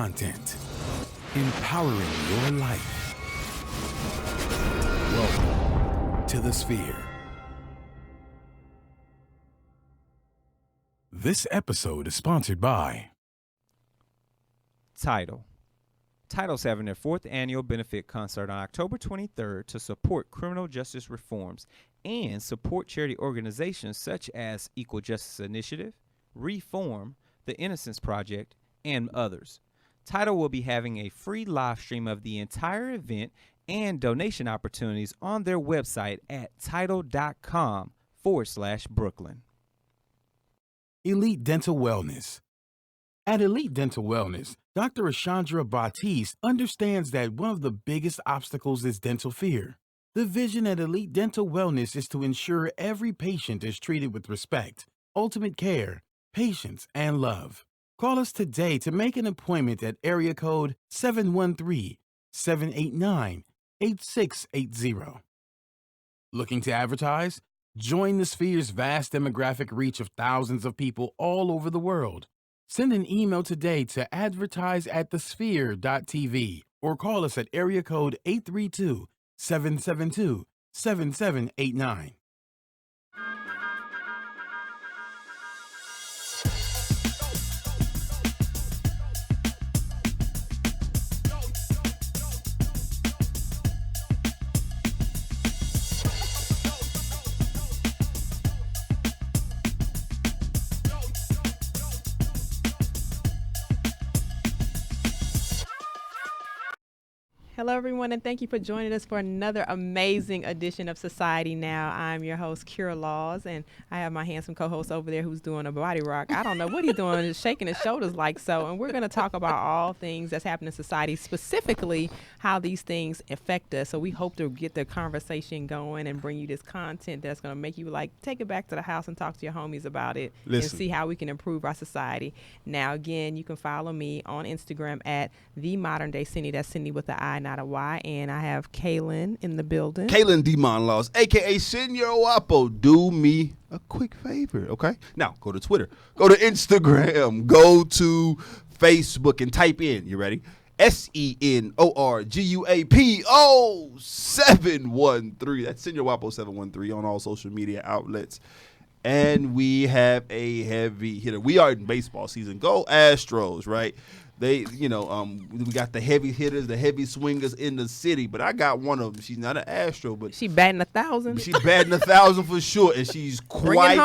content, empowering your life. Welcome to the Sphere. This episode is sponsored by Tidal. Tidal's having their 4th annual benefit concert on October 23rd to support criminal justice reforms and support charity organizations such as Equal Justice Initiative, Reform, The Innocence Project, and others. Tidal will be having a free live stream of the entire event and donation opportunities on their website at tidal.com/Brooklyn. Elite Dental Wellness. At Elite Dental Wellness, Dr. Ashandra Batiste understands that one of the biggest obstacles is dental fear. The vision at Elite Dental Wellness is to ensure every patient is treated with respect, ultimate care, patience, and love. Call us today to make an appointment at area code 713-789-8680. Looking to advertise? Join the Sphere's vast demographic reach of thousands of people all over the world. Send an email today to advertise@thesphere.tv or call us at area code 832-772-7789. Hello, everyone, and thank you for joining us for another amazing edition of Society Now. I'm your host, Kira Laws, and I have my handsome co-host over there who's doing a body rock. I don't know what he's doing, just shaking his shoulders like so. And we're going to talk about all things that's happening in society, specifically how these things affect us. So we hope to get the conversation going and bring you this content that's going to make you like take it back to the house and talk to your homies about it and see how we can improve our society. Now, again, you can follow me on Instagram at The Modern Day Cindy. That's Cindy with the I, not a Y. And I have Kaylin in the building. Kaylin Demon Laws, a.k.a. Senor Wapo. Do me a quick favor, okay? Now, go to Twitter. Go to Instagram. Go to Facebook and type in, you ready? SENORGUAPO 713. That's Senor Wapo 713 on all social media outlets. And we have a heavy hitter. We are in baseball season. Go Astros, right? They, we got the heavy hitters, the heavy swingers in the city, but I got one of them. She's not an Astro, but she batting 1,000. She's batting 1,000 for sure, and she's quite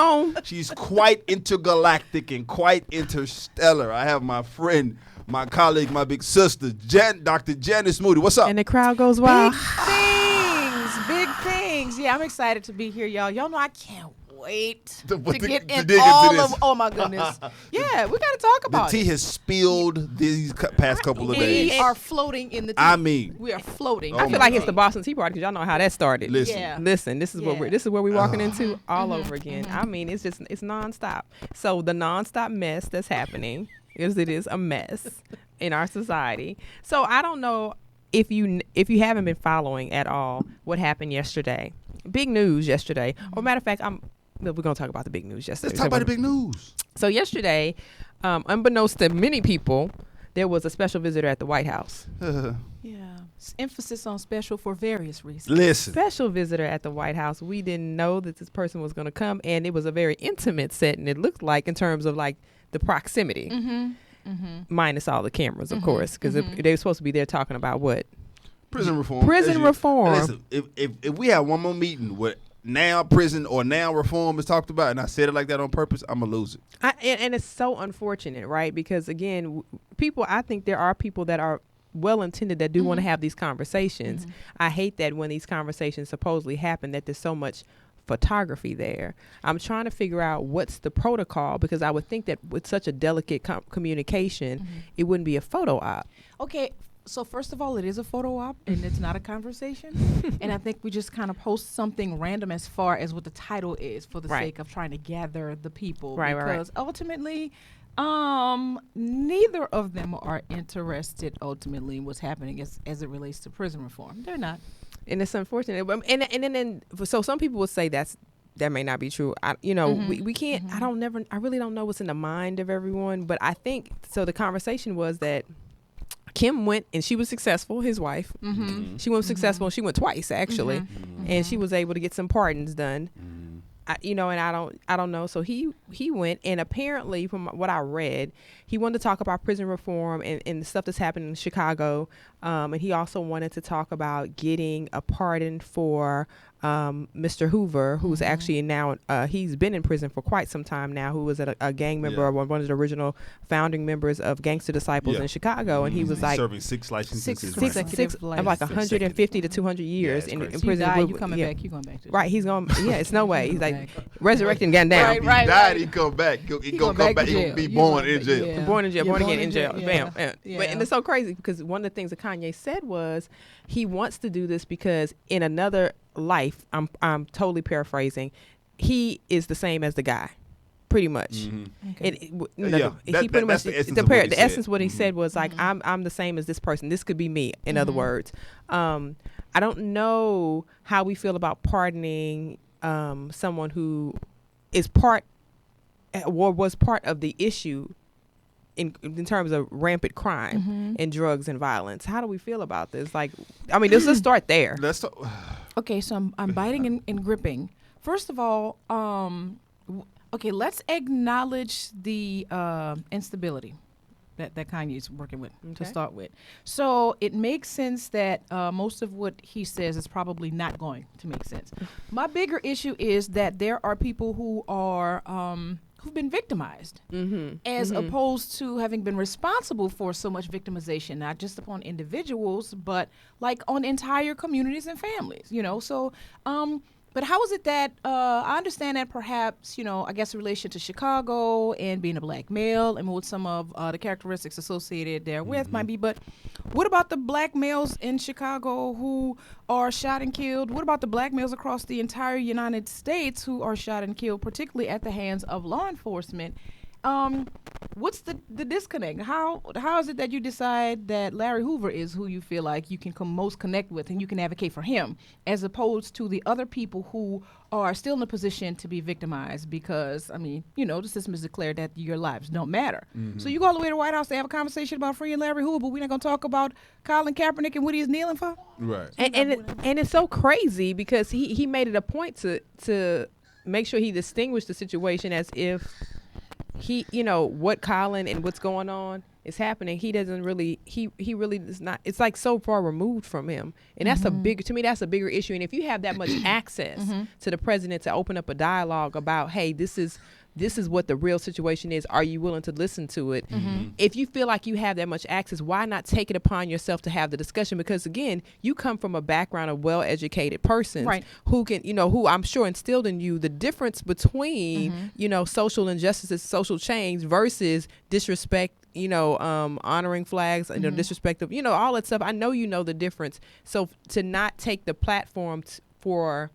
intergalactic and quite interstellar. I have my friend, my colleague, my big sister, Dr. Janice Moody. What's up? And the crowd goes wild. Big things. Yeah, I'm excited to be here, y'all. Y'all know I can't wait to get in dig all into this. of. Oh my goodness! Yeah, we got to talk about the tea it. has spilled these past couple of days. We are floating in the tea. I mean, we are floating. Oh I feel like it's the Boston Tea Party because y'all know how that started. Listen, Yeah. Listen, this is what we're walking into all Mm-hmm. over again. I mean, it's nonstop. So the nonstop mess that's happening is a mess in our society. So I don't know if you haven't been following at all what happened yesterday. Big news yesterday. Or matter of fact, we're going to talk about the big news yesterday. let's talk about the big news. So yesterday, unbeknownst to many people, there was a special visitor at the White House. Yeah, emphasis on special for various reasons. Listen, Special visitor at the White House. We didn't know that this person was going to come, and it was a very intimate setting. It looked like in terms of like the proximity, minus all the cameras, of course, because they were supposed to be there talking about what? prison reform. Prison reform. Listen, if we have one more meeting where now prison or now reform is talked about, and I said it like that on purpose, I'm going to lose it. And it's so unfortunate, right? Because, again, I think there are people that are well-intended that do want to have these conversations. I hate that when these conversations supposedly happen that there's so much photography there. I'm trying to figure out what's the protocol, because I would think that with such a delicate communication, it wouldn't be a photo op. Okay, so first of all, it is a photo op and it's not a conversation. And I think we just kind of post something random as far as what the title is for the sake of trying to gather the people. Because ultimately, neither of them are interested ultimately in what's happening as it relates to prison reform. They're not. And it's unfortunate. So some people will say that may not be true. We can't. I really don't know what's in the mind of everyone. But I think so. The conversation was that Kim went and she was successful, his wife. She went successful, and she went twice actually, and she was able to get some pardons done. And I don't know. So he went, and apparently from what I read, he wanted to talk about prison reform and the stuff that's happening in Chicago. And he also wanted to talk about getting a pardon for Mr. Hoover, who's actually now, he's been in prison for quite some time now, who was a gang member, one of the original founding members of Gangster Disciples in Chicago. And he was like serving 6 life sentences. Six of like 150 to 200 years in prison. You coming back, you going back to right, he's going, it's no way. He's like resurrecting, getting down. He died, he come back. He gonna come back, he gonna be born in jail. Born in jail, born again in jail. Bam. But, and it's so crazy because one of the things that Kanye said was he wants to do this because in another life, I'm totally paraphrasing, he is the same as the guy, pretty much. He pretty much the essence of what he said was like, I'm the same as this person. This could be me. In other words, I don't know how we feel about pardoning someone who is was part of the issue in terms of rampant crime and drugs and violence. How do we feel about this? Like, I mean, let's start there. Okay, so I'm biting and gripping. First of all, okay, let's acknowledge the instability that Kanye's working with to start with. So it makes sense that most of what he says is probably not going to make sense. My bigger issue is that there are people who are who've been victimized as opposed to having been responsible for so much victimization, not just upon individuals, but like on entire communities and families, you know? So, but how is it that, I understand that perhaps, you know, I guess in relation to Chicago and being a black male and what some of the characteristics associated therewith might be, but what about the black males in Chicago who are shot and killed? What about the black males across the entire United States who are shot and killed, particularly at the hands of law enforcement? What's the disconnect? How is it that you decide that Larry Hoover is who you feel like you can most connect with and you can advocate for him, as opposed to the other people who are still in a position to be victimized because, I mean, you know, the system has declared that your lives don't matter. So you go all the way to the White House to have a conversation about freeing Larry Hoover, but we're not going to talk about Colin Kaepernick and what he's kneeling for? Right. And it's so crazy because he made it a point to make sure he distinguished the situation as if he, you know, what Colin and what's going on is happening. He doesn't really, he really does not, it's like so far removed from him. And that's to me, that's a bigger issue. And if you have that much access to the president to open up a dialogue about, hey, this is what the real situation is. Are you willing to listen to it? If you feel like you have that much access, why not take it upon yourself to have the discussion? Because again, you come from a background of well-educated persons who can, you know, who I'm sure instilled in you the difference between, you know, social injustices, social change versus disrespect, you know, honoring flags, you know, disrespect of, you know, all that stuff. I know you know the difference. So to not take the platform or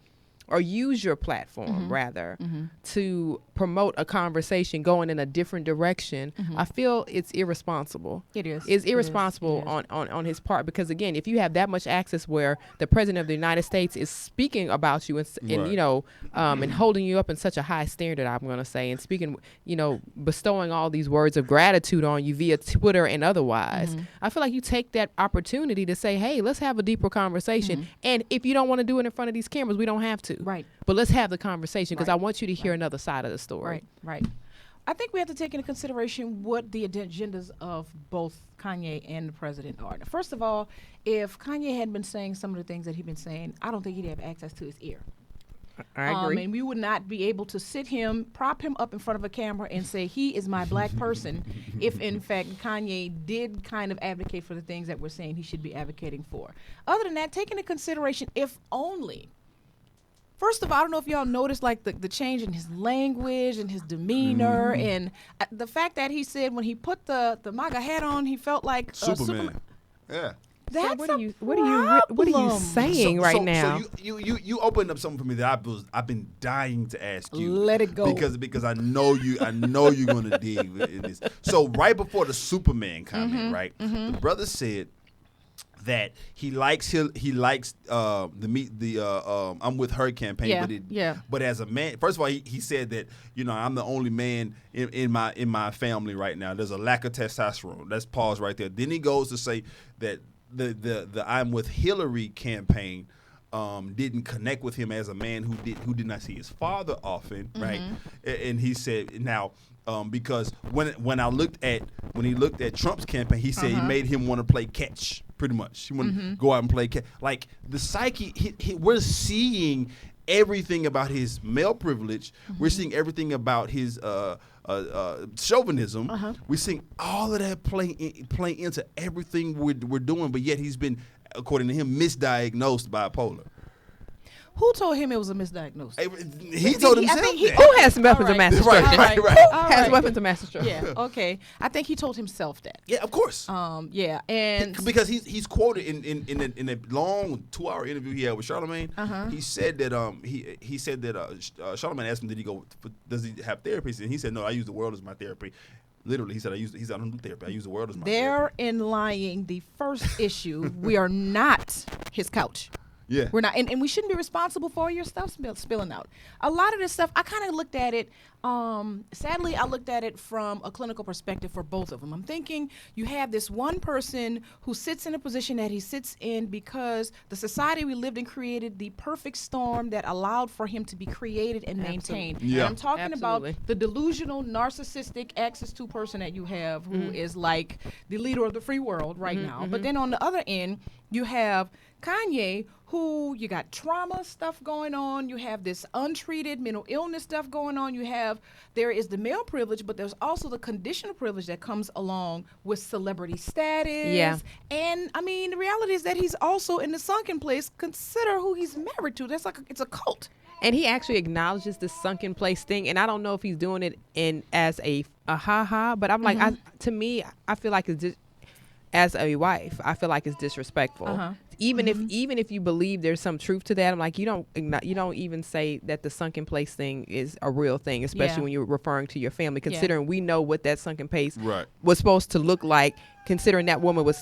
use your platform rather to promote a conversation going in a different direction, I feel it's irresponsible. It is. It's irresponsible on his part because again, if you have that much access where the president of the United States is speaking about you and you know, and holding you up in such a high standard, I'm going to say, and speaking, you know, bestowing all these words of gratitude on you via Twitter and otherwise, I feel like you take that opportunity to say, hey, let's have a deeper conversation. And if you don't want to do it in front of these cameras, we don't have to. Right. But let's have the conversation because I want you to hear another side of the story. Right. I think we have to take into consideration what the agendas of both Kanye and the president are. Now, first of all, if Kanye had been saying some of the things that he'd been saying, I don't think he'd have access to his ear. I agree. And we would not be able to prop him up in front of a camera and say, he is my black person, if in fact Kanye did kind of advocate for the things that we're saying he should be advocating for. Other than that, take into consideration, if only, first of all, I don't know if y'all noticed like the change in his language and his demeanor and the fact that he said when he put the MAGA hat on, he felt like Superman. Yeah. That's what are you saying now? So you opened up something for me that I've been dying to ask you. Let it go. Because I know you're gonna dig in this. So right before the Superman comment, right? The brother said that he likes the I'm with her campaign, but as a man, first of all, he said that I'm the only man in my family right now. There's a lack of testosterone. Let's pause right there. Then he goes to say that the I'm with Hillary campaign didn't connect with him as a man who did not see his father often, right? And he said now. Because when he looked at Trump's campaign, he said he made him want to play catch, pretty much. He wanted to go out and play catch. Like the psyche, we're seeing everything about his male privilege. We're seeing everything about his chauvinism. We're seeing all of that play into everything we're doing. But yet he's been, according to him, misdiagnosed bipolar. Who told him it was a misdiagnosis? He told himself that. Who has weapons of mass destruction? Right. Who has weapons of mass destruction? Yeah, okay. I think he told himself that. Yeah, of course. Yeah, and because he's quoted in a long 2-hour interview he had with Charlamagne. He said that he said that Charlamagne asked him, does he have therapy? And he said, no, I use the world as my therapy. Literally, he said, I don't do therapy. I use the world as my therapy. Therein lying the first issue. We are not his couch. Yeah. We're not, and we shouldn't be responsible for all your stuff spilling out. A lot of this stuff, I kind of looked at it, sadly, I looked at it from a clinical perspective for both of them. I'm thinking you have this one person who sits in a position that he sits in because the society we lived in created the perfect storm that allowed for him to be created and maintained. Yeah. And I'm talking about the delusional, narcissistic access to person that you have who is like the leader of the free world right now. But then on the other end, you have Kanye, who you got trauma stuff going on. You have this untreated mental illness stuff going on. There is the male privilege, but there's also the conditional privilege that comes along with celebrity status. Yeah. And I mean, the reality is that he's also in the sunken place. Consider who he's married to. It's a cult. And he actually acknowledges the sunken place thing. And I don't know if he's doing it as a ha-ha, but I'm like, to me, I feel like it's as a wife, I feel like it's disrespectful. Even if you believe there's some truth to that, I'm like, you don't even say that the sunken place thing is a real thing, especially when you're referring to your family, considering we know what that sunken place was supposed to look like, considering that woman was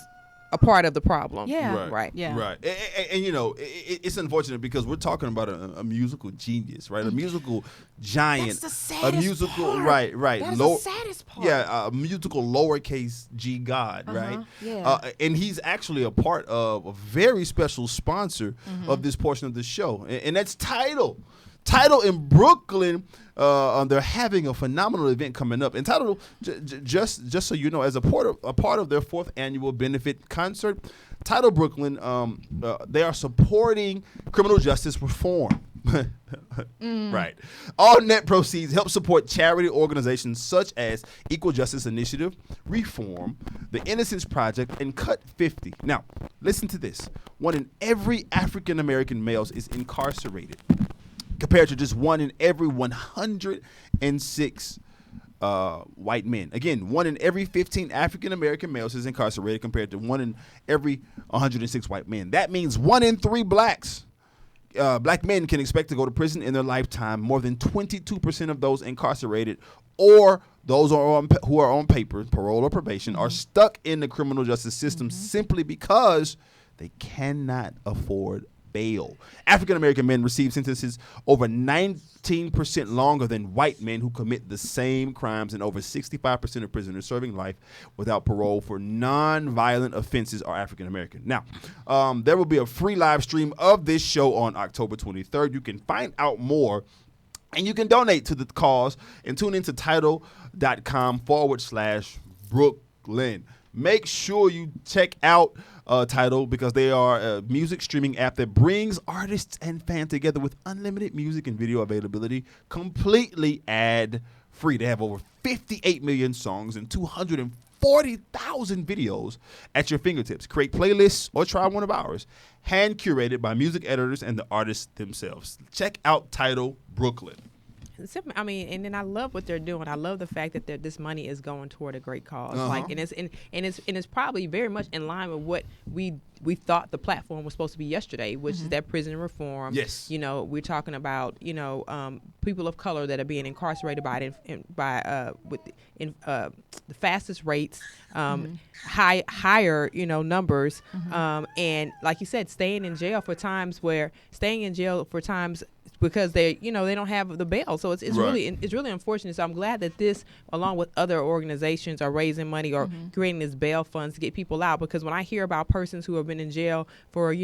a part of the problem. Yeah. Right. And it's unfortunate because we're talking about a musical genius, right? A musical giant. That's the saddest a musical part. Right. That's the saddest part. Yeah, a musical lowercase G God, right? Yeah. And he's actually a part of a very special sponsor of this portion of the show, and that's Tidal. Tidal in Brooklyn, they're having a phenomenal event coming up. And Tidal, just so you know, as a part of their 4th annual benefit concert, Tidal Brooklyn, they are supporting criminal justice reform. Right. All net proceeds help support charity organizations such as Equal Justice Initiative, Reform, the Innocence Project, and Cut 50. Now, listen to this. 1 in every African American males is incarcerated, compared to just 1 in every 106 white men. Again, 1 in every 15 African American males is incarcerated compared to 1 in every 106 white men. That means 1 in 3 black men can expect to go to prison in their lifetime. More than 22% of those incarcerated or those who are on paper, parole or probation, are stuck in the criminal justice system simply because they cannot afford bail. African-American men receive sentences over 19% longer than white men who commit the same crimes, and over 65% of prisoners serving life without parole for non-violent offenses are African-American. Now, there will be a free live stream of this show on October 23rd. You can find out more, and you can donate to the cause and tune into Tidal.com/Brooklyn. Make sure you check out Tidal because they are a music streaming app that brings artists and fans together with unlimited music and video availability, completely ad-free. They have over 58 million songs and 240,000 videos at your fingertips. Create playlists or try one of ours, hand-curated by music editors and the artists themselves. Check out Tidal Brooklyn. I mean, and then I love what they're doing. I love the fact that this money is going toward a great cause. Like, and it's probably very much in line with what we thought the platform was supposed to be yesterday, which is that prison reform. Yes. You know, we're talking about people of color that are being incarcerated by the fastest rates, higher numbers, and like you said, staying in jail for times because they don't have the bail. So it's really unfortunate. So I'm glad that this, along with other organizations, are raising money or creating this bail funds to get people out. Because when I hear about persons who have been in jail for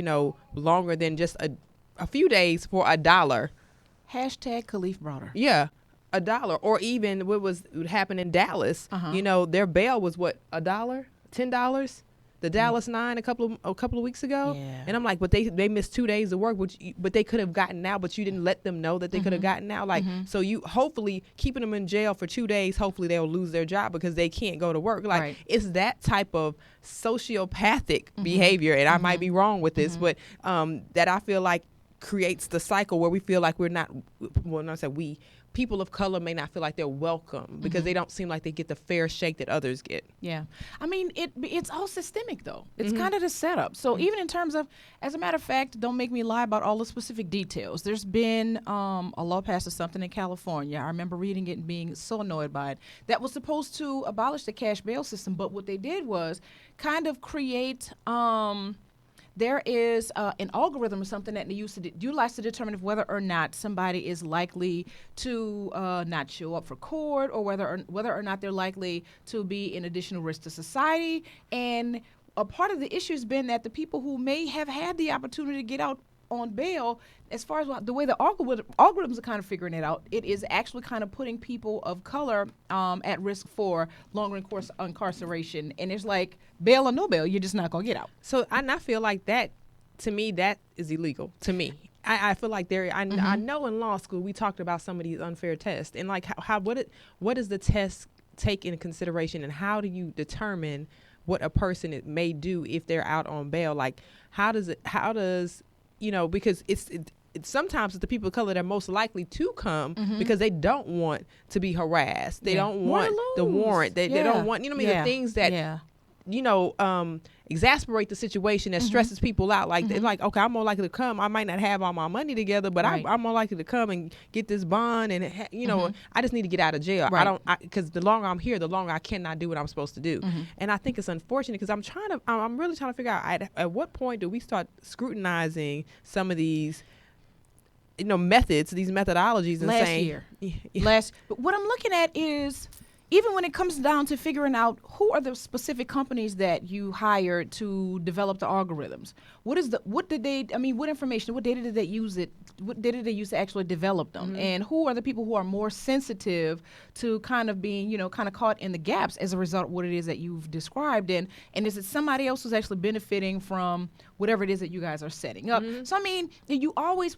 longer than just a few days for $1. Hashtag Khalif Browder. Yeah. $1, or even what happened in Dallas. Their bail was what, $1, $10. The Dallas 9 a couple of weeks ago, and I'm like, but they missed 2 days of work, but they could have gotten out, but you didn't let them know that they could have gotten out. Like, so you hopefully keeping them in jail for 2 days, hopefully they'll lose their job because they can't go to work. Like, it's that type of sociopathic behavior, and I might be wrong with this, but that I feel like creates the cycle where we feel like we're not. Well, not say we. People of color may not feel like they're welcome because they don't seem like they get the fair shake that others get. Yeah. I mean, it's all systemic, though. It's kind of the setup. So even in terms of, as a matter of fact, don't make me lie about all the specific details. There's been a law passed or something in California. I remember reading it and being so annoyed by it. That was supposed to abolish the cash bail system. But what they did was kind of create... there is an algorithm or something that they utilize to determine whether or not somebody is likely to not show up for court, or whether or not they're likely to be an additional risk to society. And a part of the issue has been that the people who may have had the opportunity to get out on bail, as far as the way the algorithms are kind of figuring it out, it is actually kind of putting people of color at risk for longer incarceration. And it's like, bail or no bail, you're just not going to get out. So I feel like that, to me, that is illegal. To me, I feel like I know in law school we talked about some of these unfair tests, and like what does the test take into consideration, and how do you determine what a person may do if they're out on bail? Like, how does because it's sometimes it's the people of color that are most likely to come because they don't want to be harassed. They don't want the warrant. They don't want, the things that, exasperate the situation, that stresses people out. Like, they're like, okay, I'm more likely to come. I might not have all my money together, but I'm more likely to come and get this bond. And, I just need to get out of jail. Right. Because the longer I'm here, the longer I cannot do what I'm supposed to do. And I think it's unfortunate because I'm really trying to figure out at what point do we start scrutinizing some of these methods, these methodologies, and but what I'm looking at is, even when it comes down to figuring out who are the specific companies that you hired to develop the algorithms, what information, what data did they use to actually develop them? And who are the people who are more sensitive to kind of being, kind of caught in the gaps as a result of what it is that you've described? And is it somebody else who's actually benefiting from whatever it is that you guys are setting up? So, I mean, we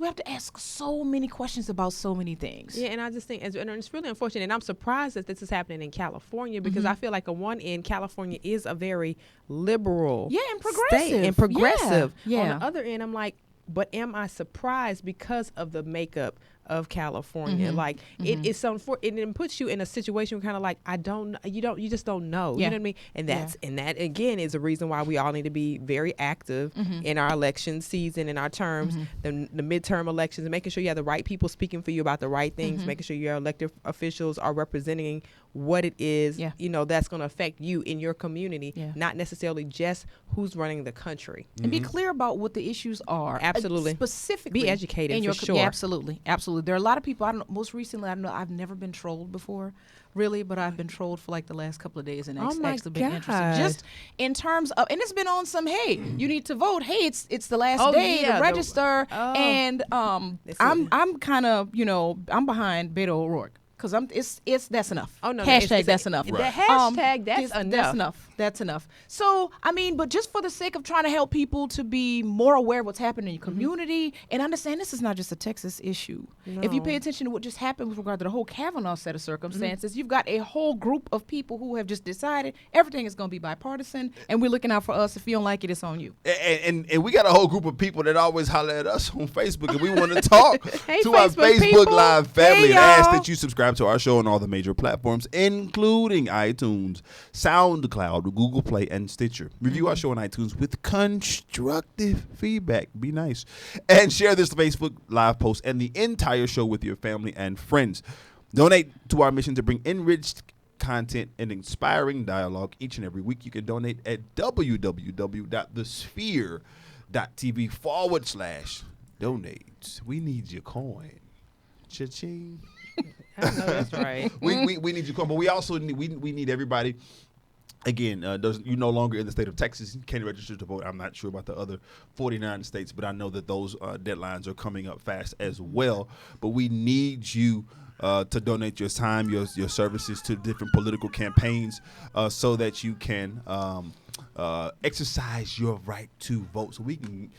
have to ask so many questions about so many things. Yeah, and I just think, and it's really unfortunate, and I'm surprised that this is happening in California, because I feel like on one end, California is a very liberal and progressive state, and progressive. Yeah. On the other end, I'm like, but am I surprised because of the makeup of California? Like, it's so it puts you in a situation where kind of like, you just don't know. You know what I mean? And that again is a reason why we all need to be very active in our election season, in our terms, the midterm elections, and making sure you have the right people speaking for you about the right things, making sure your elected officials are representing what it is, that's going to affect you in your community, not necessarily just who's running the country. And be clear about what the issues are. Absolutely. Specifically. Be educated, for sure. Yeah, absolutely. There are a lot of people, most recently, I've never been trolled before, really, but I've been trolled for like the last couple of days, and it's actually been interesting. Just in terms of, and it's been on some, hey, you need to vote. Hey, it's the last day to register. And I'm kind of, I'm behind Beto O'Rourke. because that's enough. Oh no, hashtag that's enough. The hashtag that's enough. That's enough. So I mean, but just for the sake of trying to help people to be more aware of what's happening in your community and understand this is not just a Texas issue. No. If you pay attention to what just happened with regard to the whole Kavanaugh set of circumstances, you've got a whole group of people who have just decided everything is going to be bipartisan, and we're looking out for us. If you don't like it, it's on you. And we got a whole group of people that always holler at us on Facebook, and we want to talk Hey, to our Facebook Facebook people. Live family Hey, and ask y'all. that you subscribe to our show on all the major platforms, including iTunes, SoundCloud, Google Play, and Stitcher. Review our show on iTunes with constructive feedback. Be nice. And share this Facebook Live post and the entire show with your family and friends. Donate to our mission to bring enriched content and inspiring dialogue each and every week. You can donate at www.thesphere.tv/donate. We need your coin. Cha-ching. I know that's right. we need your coin, but we also need we need everybody. Again, you're no longer in the state of Texas. You can't register to vote. I'm not sure about the other 49 states, but I know that those deadlines are coming up fast as well. But we need you to donate your time, your services to different political campaigns so that you can exercise your right to vote. So we can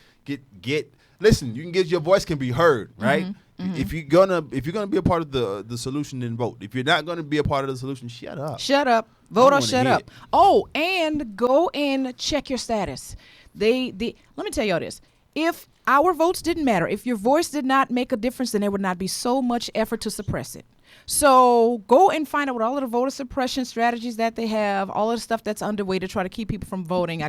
listen, you can get your voice can be heard, right? If you're gonna be a part of the solution, then vote. If you're not gonna be a part of the solution, shut up. Shut up. Vote or shut hear up. Oh, and go and check your status. Let me tell y'all this. If our votes didn't matter, if your voice did not make a difference, then there would not be so much effort to suppress it. So go and find out what all of the voter suppression strategies that they have, all of the stuff that's underway to try to keep people from voting. I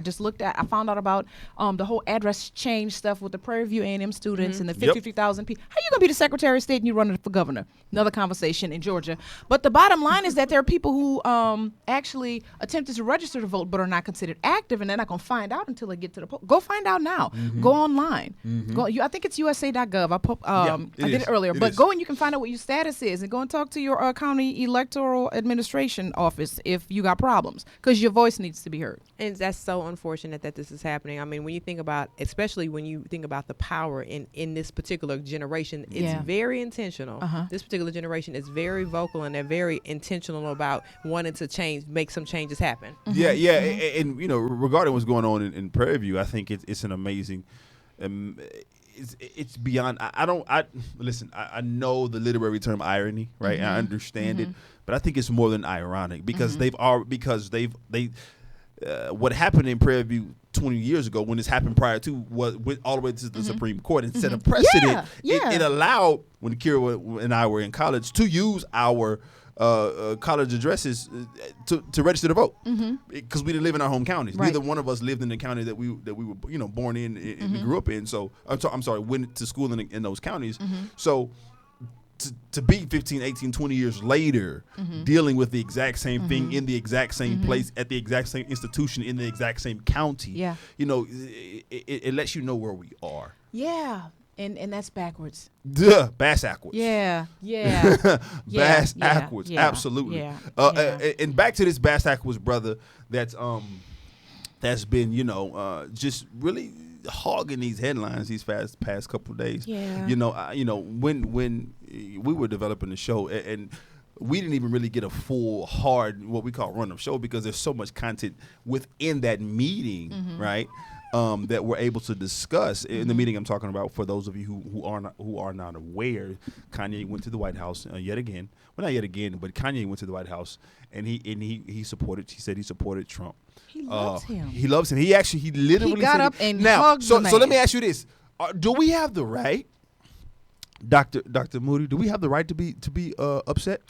found out about the whole address change stuff with the Prairie View A&M students and the 53,000 people. How you going to be the Secretary of State and you running for governor? Another conversation in Georgia. But the bottom line is that there are people who actually attempted to register to vote but are not considered active, and they're not going to find out until they get to the poll. Go find out now. Go online. I think it's USA.gov. I did it earlier. But go and you can find out what your status is, and go and talk to your county electoral administration office if you got problems, because your voice needs to be heard. And that's so unfortunate that this is happening. I mean, when you think about, especially when you think about the power in this particular generation, it's very intentional. This particular generation is very vocal, and they're very intentional about wanting to make some changes happen. And regarding what's going on in Prairie View, I think it's an amazing. It's beyond. I know the literary term irony, right? I understand it, but I think it's more than ironic because what happened in Prairie View 20 years ago, when this happened prior to went all the way to the Supreme Court and set a precedent. It allowed, when Kira and I were in college, to use our college addresses to register to vote because we didn't live in our home counties. Right. Neither one of us lived in the county that we were born in and grew up in. So I'm sorry, went to school in those counties. So to be 15, 18, 20 years later dealing with the exact same thing in the exact same place at the exact same institution in the exact same county, it lets you know where we are. And that's backwards. Duh, bass backwards. Bass backwards. Absolutely. And back to this bass backwards brother that's been just really hogging these headlines these past couple of days. When we were developing the show and we didn't even really get a full hard what we call run of show because there's so much content within that meeting, right? That we're able to discuss in the meeting I'm talking about. For those of you who are not aware, Kanye went to the White House yet again. Well, not yet again, but Kanye went to the White House and he supported. He said he supported Trump. He loves him. He loves him. He literally got said up and hugged the man. So let me ask you this: do we have the right, Dr. Moody? Do we have the right to be upset?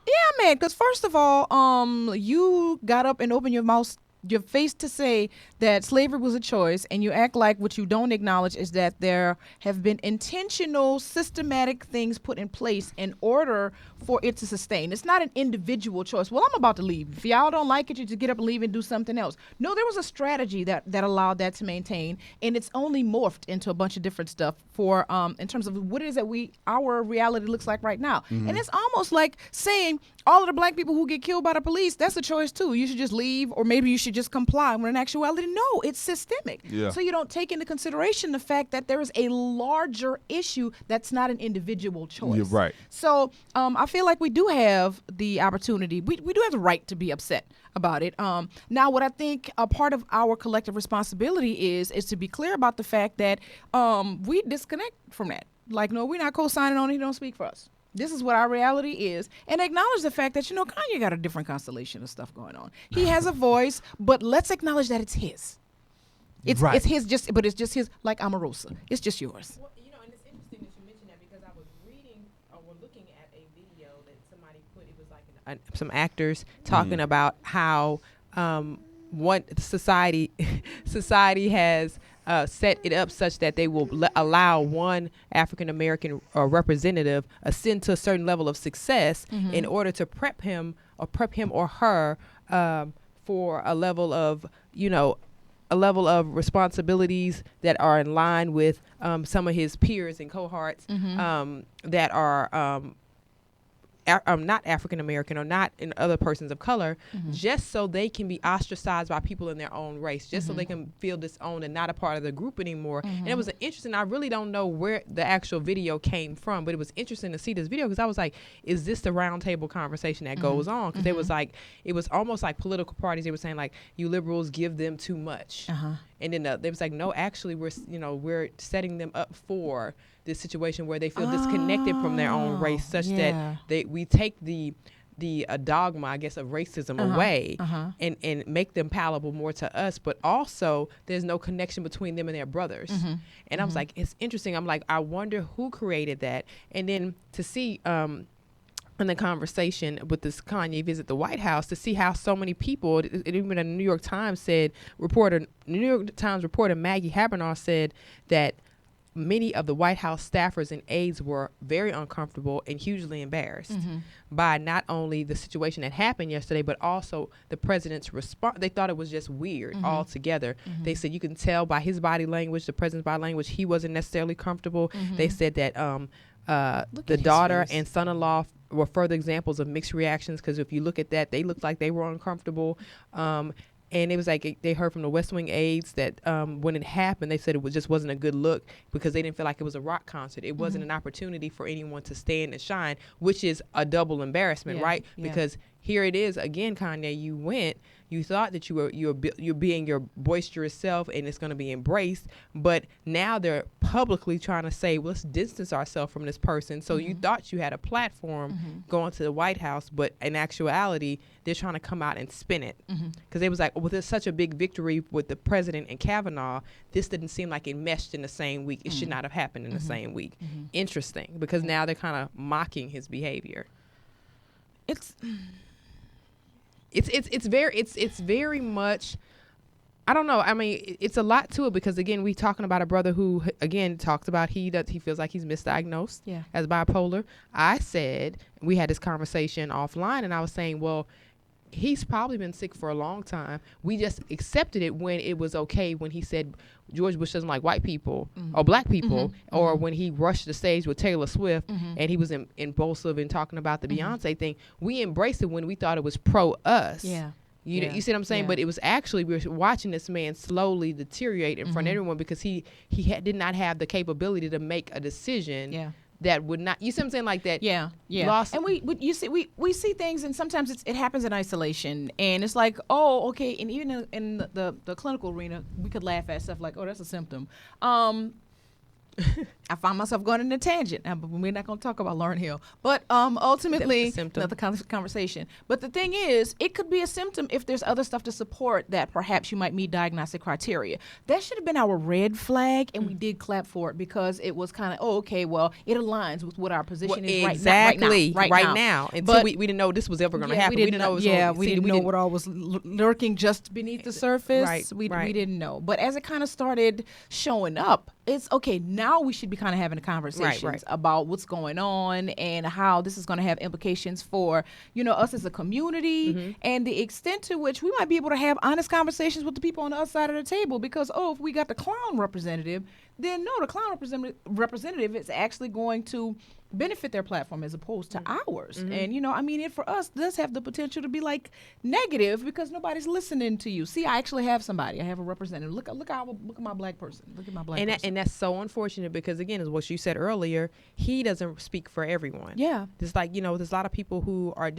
Yeah, man. Because first of all, you got up and opened your face to say that slavery was a choice, and you act like what you don't acknowledge is that there have been intentional, systematic things put in place in order for it to sustain. It's not an individual choice. Well, I'm about to leave. If y'all don't like it, you just get up and leave and do something else. No, there was a strategy that allowed that to maintain, and it's only morphed into a bunch of different stuff for in terms of what it is that our reality looks like right now. And it's almost like saying, all of the black people who get killed by the police, that's a choice too. You should just leave, or maybe you should just comply. When in actuality, no, it's systemic. Yeah. So you don't take into consideration the fact that there is a larger issue that's not an individual choice. You're right. So I feel like we do have the opportunity. We do have the right to be upset about it. Now, what I think a part of our collective responsibility is to be clear about the fact that we disconnect from that. Like, no, we're not co-signing on it. He don't speak for us. This is what our reality is, and acknowledge the fact that, Kanye got a different constellation of stuff going on. He has a voice, but let's acknowledge that it's his. It's his, but it's just his, like Omarosa. It's just yours. Well, and it's interesting that you mentioned that, because I was reading or looking at a video that somebody put. It was like some actors talking about how what society has set it up such that they will allow one African American representative ascend to a certain level of success in order to prep him or her for a level of responsibilities that are in line with some of his peers and cohorts that are not African American or not in other persons of color, just so they can be ostracized by people in their own race, just so they can feel disowned and not a part of the group anymore. And it was interesting. I really don't know where the actual video came from, but it was interesting to see this video, because I was like, is this the roundtable conversation that goes on? Because it was almost like political parties. They were saying, like, you liberals give them too much. And then they was like, no, actually, we're setting them up for this situation where they feel disconnected from their own race, such that we take the dogma, I guess, of racism away and make them palatable more to us, but also there's no connection between them and their brothers. And I was like, it's interesting. I'm like, I wonder who created that. And then to see in the conversation with this Kanye visit the White House, to see how so many people, even a New York Times reporter Maggie Habermas said that many of the White House staffers and aides were very uncomfortable and hugely embarrassed by not only the situation that happened yesterday, but also the president's response. They thought it was just weird altogether. They said you can tell by his body language, the president's body language, he wasn't necessarily comfortable. They said that the daughter and son-in-law were further examples of mixed reactions, because if you look at that, they looked like they were uncomfortable. And it was like they heard from the West Wing aides that when it happened, they said it just wasn't a good look, because they didn't feel like it was a rock concert. It wasn't an opportunity for anyone to stand and shine, which is a double embarrassment, right? Because here it is again, Kanye. You went. You thought that you're being your boisterous self and it's going to be embraced, but now they're publicly trying to say, well, let's distance ourselves from this person. So you thought you had a platform going to the White House, but in actuality, they're trying to come out and spin it, because they was like, well, there's such a big victory with the president and Kavanaugh. This didn't seem like it meshed in the same week. It should not have happened in the same week. Interesting, because now they're kind of mocking his behavior. It's very much, I don't know. I mean, it's a lot to it, because again, we talking about a brother who again talks about he feels like he's misdiagnosed as bipolar. I said, we had this conversation offline, and I was saying, well, he's probably been sick for a long time. We just accepted it when it was okay, when he said George Bush doesn't like white people or black people, or when he rushed the stage with Taylor Swift and he was impulsive and talking about the Beyonce thing. We embraced it when we thought it was pro us. You see what I'm saying? But it was actually, we were watching this man slowly deteriorate in front of everyone, because he did not have the capability to make a decision that would not, you see what I'm saying, like that. Lost. And we see things, and sometimes it happens in isolation, and it's like, oh, okay. And even in the clinical arena, we could laugh at stuff like, oh, that's a symptom. I find myself going in a tangent, but we're not going to talk about Lauryn Hill. But ultimately, another conversation. But the thing is, it could be a symptom if there's other stuff to support that perhaps you might meet diagnostic criteria. That should have been our red flag, and we did clap for it, because it was kind of, oh, okay, well, it aligns with what our position is right now. Until we didn't know this was ever going to happen. We didn't know. We didn't know what all was lurking just beneath the surface. We didn't know. But as it kind of started showing up, it's okay. Now we should be kind of having a conversations about what's going on and how this is going to have implications for, us as a community, and the extent to which we might be able to have honest conversations with the people on the other side of the table. Because, if we got the clown representative, then no, the clown representative is actually going to benefit their platform as opposed to ours. And, you know, I mean, it for us does have the potential to be like negative because nobody's listening to you. See, I actually have somebody. I have a representative. Look at my black person. Look at my black person. And that's so unfortunate because, again, as what you said earlier, he doesn't speak for everyone. Yeah. It's like, you know, there's a lot of people who are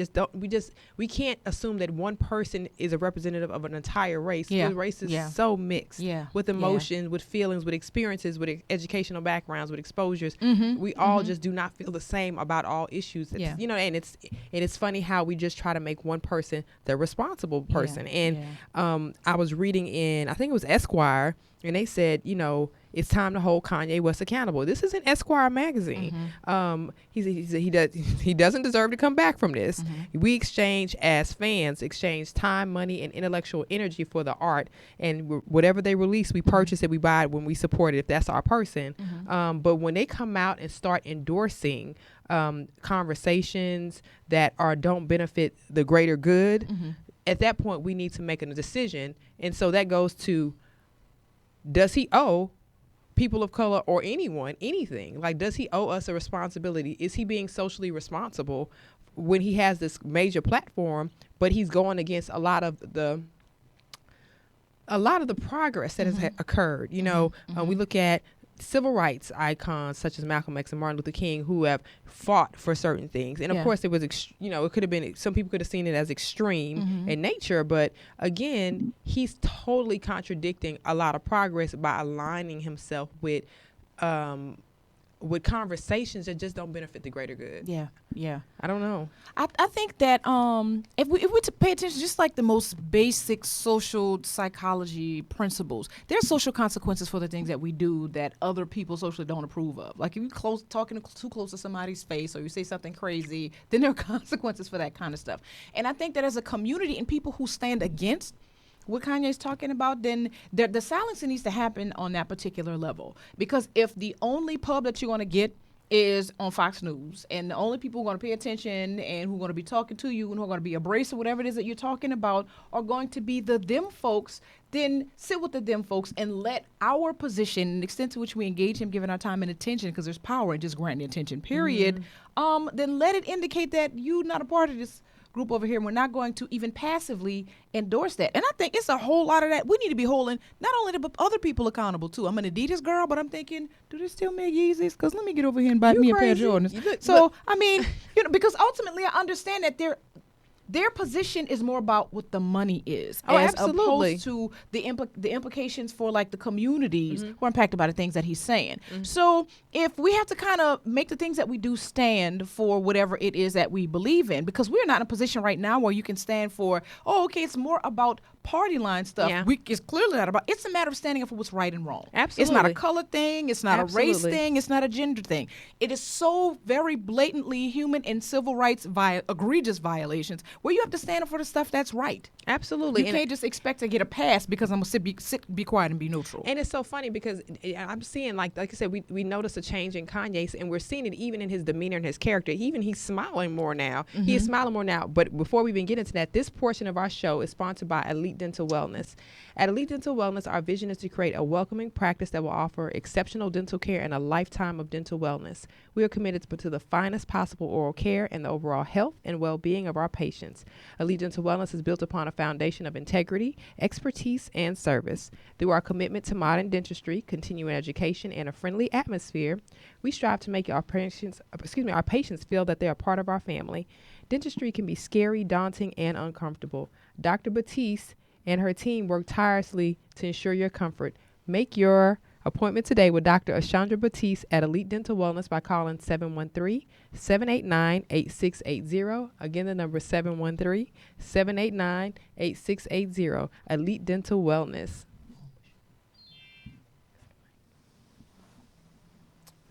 we can't assume that one person is a representative of an entire race. Yeah. The race is so mixed with emotions, with feelings, with experiences, with educational backgrounds, with exposures. We all just do not feel the same about all issues. You know, and it's funny how we just try to make one person the responsible person. I was reading in, I think it was Esquire, and they said, you know, it's time to hold Kanye West accountable. This is in Esquire magazine. He doesn't deserve to come back from this. We as fans exchange time, money, and intellectual energy for the art, and whatever they release, we purchase it, we buy it when we support it, if that's our person. But when they come out and start endorsing conversations that don't benefit the greater good, at that point we need to make a decision. And so that goes to, does he owe people of color or anyone anything? Like, does he owe us a responsibility? Is he being socially responsible when he has this major platform, but he's going against a lot of the progress that has occurred? You know, we look at civil rights icons such as Malcolm X and Martin Luther King who have fought for certain things. And of course it was, it could have been, some people could have seen it as extreme in nature, but again, he's totally contradicting a lot of progress by aligning himself with conversations that just don't benefit the greater good. Yeah. I don't know. I think that if we to pay attention, just like the most basic social psychology principles, there are social consequences for the things that we do that other people socially don't approve of. Like if you talking too close to somebody's face or you say something crazy, then there are consequences for that kind of stuff. And I think that as a community and people who stand against what Kanye's talking about, then the silencing needs to happen on that particular level. Because if the only pub that you're going to get is on Fox News, and the only people who are going to pay attention and who are going to be talking to you and who are going to be abrasive, whatever it is that you're talking about, are going to be the them folks, then sit with the them folks and let our position and the extent to which we engage him, giving our time and attention, because there's power in just granting attention, period, then let it indicate that you're not a part of this group over here, and we're not going to even passively endorse that. And I think it's a whole lot of that. We need to be holding not only the other people accountable too. I'm an Adidas girl, but I'm thinking, do they still make Yeezys? Because let me get over here and buy me a pair of Jordans. So I mean, because ultimately I understand that their position is more about what the money is, as opposed to the implications for like the communities who are impacted by the things that he's saying. So if we have to kind of make the things that we do stand for whatever it is that we believe in, because we're not in a position right now where you can stand for, it's more about party line stuff. It's clearly not about. It's a matter of standing up for what's right and wrong. Absolutely. It's not a color thing. It's not a race thing. It's not a gender thing. It is so very blatantly human and civil rights egregious violations where you have to stand up for the stuff that's right. Absolutely. You can't just expect to get a pass because I'm gonna sit, be quiet, and be neutral. And it's so funny because I'm seeing, like I said, we noticed a change in Kanye's, and we're seeing it even in his demeanor and his character. He's smiling more now. He is smiling more now. But before we even get into that, this portion of our show is sponsored by Elite Dental Wellness. At Elite Dental Wellness, our vision is to create a welcoming practice that will offer exceptional dental care and a lifetime of dental wellness. We are committed to the finest possible oral care and the overall health and well-being of our patients. Elite Dental Wellness is built upon a foundation of integrity, expertise, and service. Through our commitment to modern dentistry, continuing education, and a friendly atmosphere, we strive to make our patients feel that they are part of our family. Dentistry can be scary, daunting, and uncomfortable. Dr. Batiste and her team work tirelessly to ensure your comfort. Make your appointment today with Dr. Ashandra Batiste at Elite Dental Wellness by calling 713-789-8680. Again, the number is 713-789-8680. Elite Dental Wellness.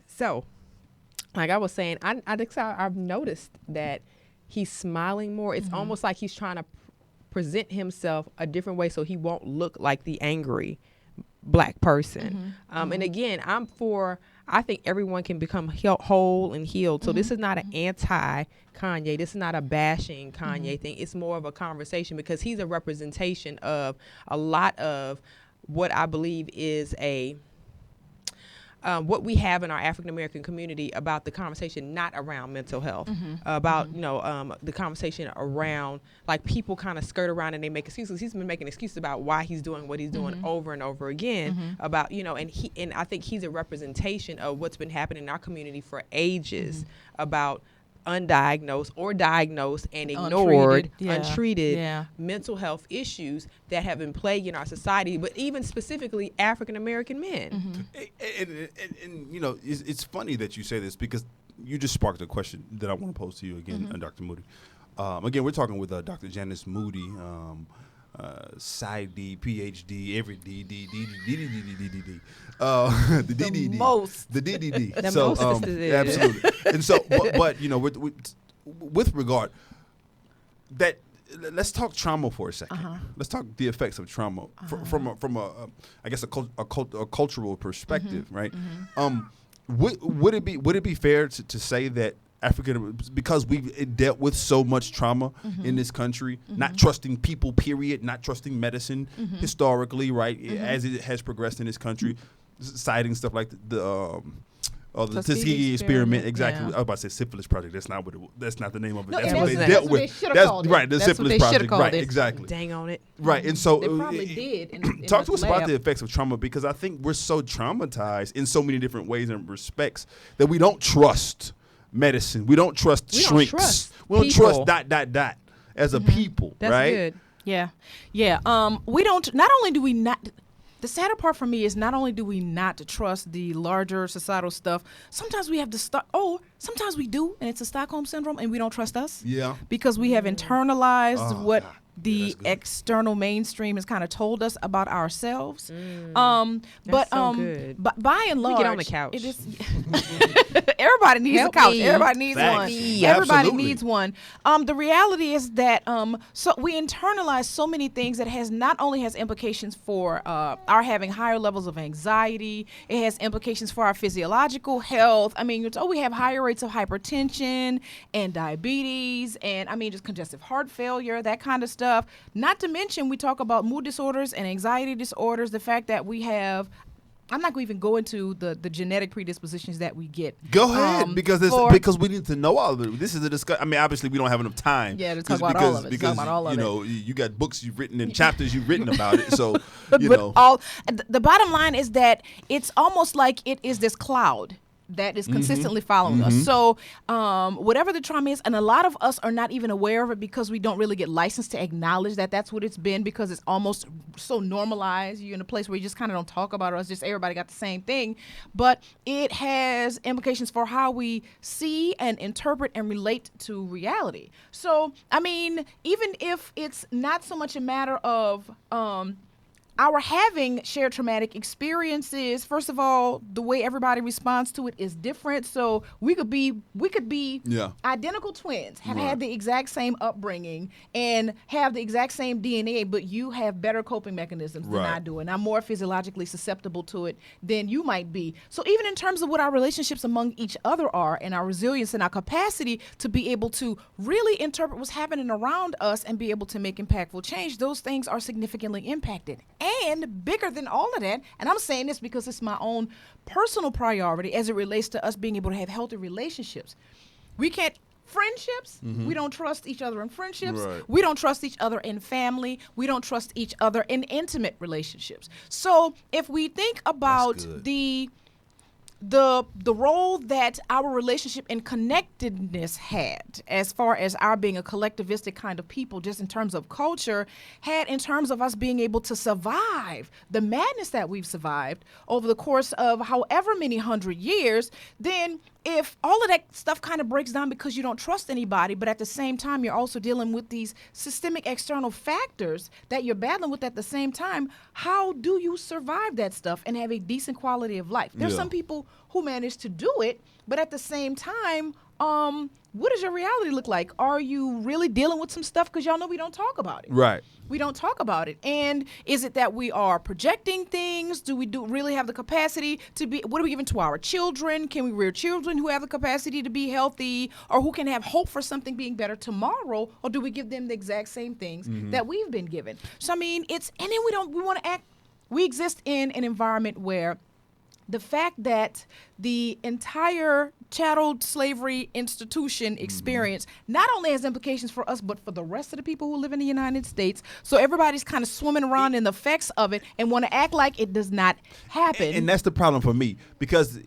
So, like I was saying, I've noticed that he's smiling more. It's almost like he's trying to present himself a different way so he won't look like the angry black person. And again, I think everyone can become whole and healed. So this is not an anti-Kanye. This is not a bashing Kanye thing. It's more of a conversation because he's a representation of a lot of what I believe is a what we have in our African American community about the conversation not around mental health, about the conversation around like people kind of skirt around and they make excuses. He's been making excuses about why he's doing what he's doing over and over again about and I think he's a representation of what's been happening in our community for ages about undiagnosed or diagnosed and ignored, untreated mental health issues that have been plaguing our society, but even specifically African American men. And you know, it's funny that you say this because you just sparked a question that I want to pose to you again, Dr. Moody. Again, we're talking with Dr. Janice Moody, PsyD, PhD, every D, the DDD, most, the DDD. The So, most absolutely. And so, but you know, with regard that, let's talk trauma for a second. Let's talk the effects of trauma from a I guess a cultural perspective, right? Would it be fair to say that because we've dealt with so much trauma in this country, not trusting people, period, not trusting medicine historically, right, as it has progressed in this country, citing stuff like the Tuskegee experiment, exactly. I was about to say syphilis project. That's not what that's not the name of it. No, that's what they that's dealt what with. they That's called it. right. The That's what syphilis they project. called Right. it. Exactly. Dang on it. Right. And so They probably did. In talk to us about lab. the effects of trauma, because I think we're so traumatized in so many different ways and respects that we don't trust medicine. We don't trust shrinks. We don't trust ... as a people. That's right. good. Yeah. We don't. Not only do we not. The sadder part for me is not only do we not trust the larger societal stuff, sometimes we have to start. Sometimes we do, and it's a Stockholm syndrome, and we don't trust us. Yeah. Because we have internalized what God. the external mainstream has kind of told us about ourselves. That's so good. But by and large, get on the couch. It is everybody needs Help a couch. me. Everybody needs Thanks. one. Yeah, Everybody absolutely. needs one. The reality is that so we internalize so many things that not only has implications for our having higher levels of anxiety, it has implications for our physiological health. I mean, we have higher rates of hypertension and diabetes, and I mean just congestive heart failure, that kind of stuff. Not to mention, we talk about mood disorders and anxiety disorders, the fact that we have, I'm not going to even go into the genetic predispositions that we get. Go ahead, because we need to know all of it. This is a discussion. I mean, obviously, we don't have enough time. Yeah, to talk about all of it. Because you know, you got books you've written and chapters you've written about it. So, the bottom line is that it's almost like it is this cloud that is consistently following us. So whatever the trauma is, and a lot of us are not even aware of it because we don't really get licensed to acknowledge that that's what it's been, because it's almost so normalized. You're in a place where you just kind of don't talk about it. It's just everybody got the same thing. But it has implications for how we see and interpret and relate to reality. So, I mean, even if it's not so much a matter of our having shared traumatic experiences, first of all, the way everybody responds to it is different. So we could be identical twins, have had the exact same upbringing and have the exact same DNA, but you have better coping mechanisms than I do, and I'm more physiologically susceptible to it than you might be. So even in terms of what our relationships among each other are, and our resilience and our capacity to be able to really interpret what's happening around us and be able to make impactful change, those things are significantly impacted. And bigger than all of that, and I'm saying this because it's my own personal priority as it relates to us being able to have healthy relationships. Friendships, we don't trust each other in friendships. Right. We don't trust each other in family. We don't trust each other in intimate relationships. So if we think about the role that our relationship and connectedness had, as far as our being a collectivistic kind of people, just in terms of culture, had in terms of us being able to survive the madness that we've survived over the course of however many 100 years, then if all of that stuff kind of breaks down because you don't trust anybody, but at the same time you're also dealing with these systemic external factors that you're battling with at the same time, how do you survive that stuff and have a decent quality of life? There's some people who manage to do it, but at the same time, what does your reality look like? Are you really dealing with some stuff? Because y'all know we don't talk about it. Right. We don't talk about it. And is it that we are projecting things? Do we really have the capacity to be, what are we giving to our children? Can we rear children who have the capacity to be healthy, or who can have hope for something being better tomorrow? Or do we give them the exact same things that we've been given? So, I mean, and then we want to act, we exist in an environment where the fact that the entire chattel slavery institution experience not only has implications for us, but for the rest of the people who live in the United States. So everybody's kind of swimming around in the effects of it and want to act like it does not happen. And that's the problem for me, because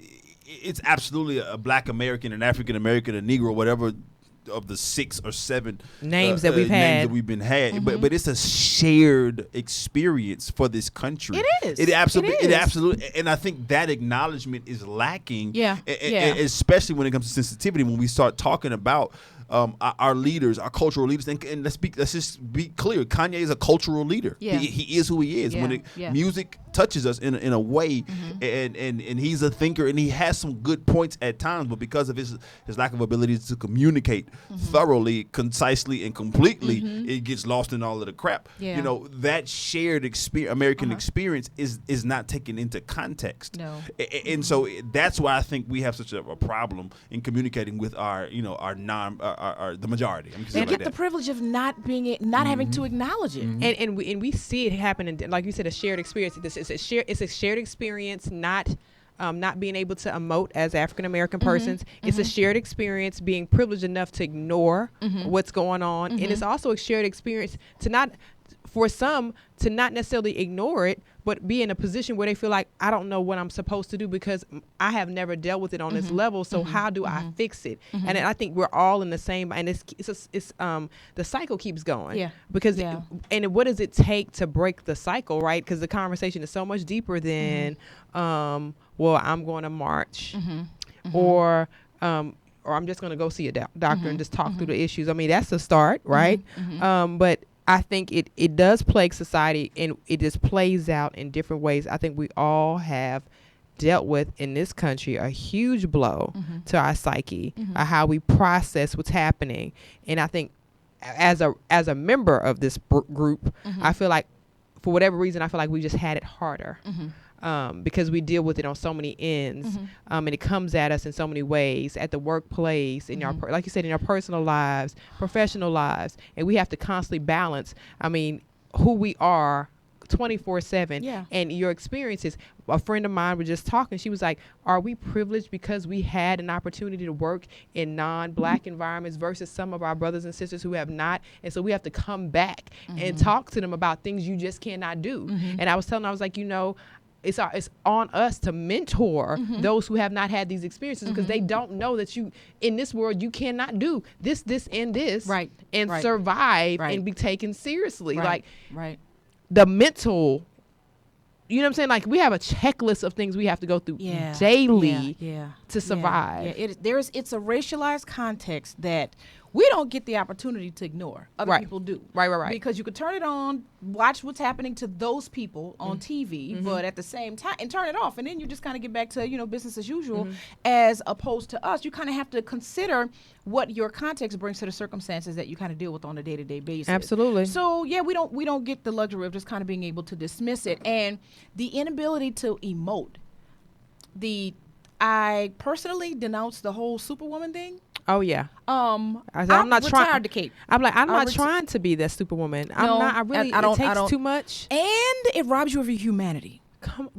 it's absolutely a Black American, an African American, a Negro, whatever of the 6 or 7 names that we've had. But it's a shared experience for this country. It is. It absolutely, and I think that acknowledgement is lacking. Especially when it comes to sensitivity, when we start talking about our leaders, our cultural leaders, and let's just be clear. Kanye is a cultural leader. Yeah. He is who he is. When music touches us in a way, and he's a thinker, and he has some good points at times, but because of his lack of ability to communicate thoroughly, concisely, and completely, it gets lost in all of the crap. Yeah. That shared American experience is not taken into context. No. And so that's why I think we have such a problem in communicating with our the majority. They get the privilege of not having to acknowledge it. And we see it happening, like you said, a shared experience. It's a shared experience, not being able to emote as African American persons. It's a shared experience being privileged enough to ignore what's going on, and it's also a shared experience for some to not necessarily ignore it, but be in a position where they feel like, I don't know what I'm supposed to do because I have never dealt with it on this level. So how do I fix it? And I think we're all in the same, and it's the cycle keeps going. Yeah. Because and what does it take to break the cycle, right? Because the conversation is so much deeper than, well, I'm going to march, or I'm just going to go see a doctor and just talk through the issues. I mean, that's a start, right? But I think it does plague society, and it just plays out in different ways. I think we all have dealt with in this country a huge blow to our psyche, how we process what's happening. And I think as a member of this group, I feel like for whatever reason, I feel like we just had it harder. Because we deal with it on so many ends, and it comes at us in so many ways, at the workplace, in our, like you said, in our personal lives, professional lives, and we have to constantly balance. I mean, who we are 24/7, and your experiences. A friend of mine was just talking. She was like, "Are we privileged because we had an opportunity to work in non-Black environments versus some of our brothers and sisters who have not?" And so we have to come back and talk to them about things you just cannot do. And I was telling her, I was like, it's on us to mentor those who have not had these experiences, because they don't know that you, in this world, you cannot do this, and this, and survive and be taken seriously. Like the mental, you know what I'm saying? Like, we have a checklist of things we have to go through daily to survive. It's a racialized context that we don't get the opportunity to ignore. Other people do. Right. Because you could turn it on, watch what's happening to those people on TV, but at the same time, and turn it off. And then you just kind of get back to, business as usual, as opposed to us. You kind of have to consider what your context brings to the circumstances that you kind of deal with on a day-to-day basis. Absolutely. So, we don't get the luxury of just kind of being able to dismiss it. And the inability to emote. I personally denounce the whole Superwoman thing. Oh yeah. I'm not trying to Kate. I'm not trying to be that Superwoman. No, it takes too much, and it robs you of your humanity.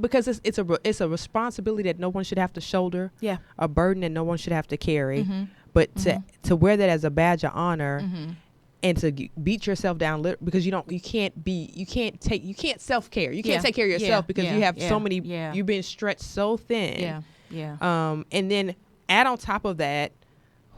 Because it's a responsibility that no one should have to shoulder. Yeah. A burden that no one should have to carry. But to wear that as a badge of honor. And to beat yourself down because you can't self-care. You can't take care of yourself because you have so many. You've been stretched so thin. And then add on top of that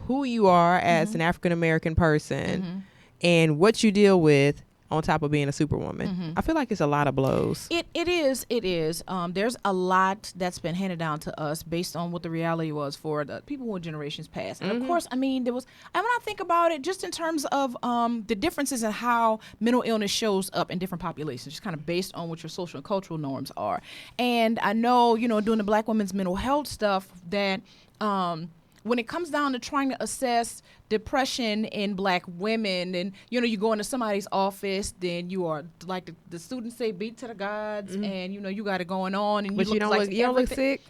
who you are as an African American person and what you deal with on top of being a Superwoman. I feel like it's a lot of blows. It is. There's a lot that's been handed down to us based on what the reality was for the people who were generations past. And of course, I mean, when I think about it, just in terms of the differences in how mental illness shows up in different populations, just kind of based on what your social and cultural norms are. And I know, doing the Black women's mental health stuff, that when it comes down to trying to assess depression in Black women, and you go into somebody's office, then you are, like the students say, beat to the gods, and you got it going on, and but you don't look sick.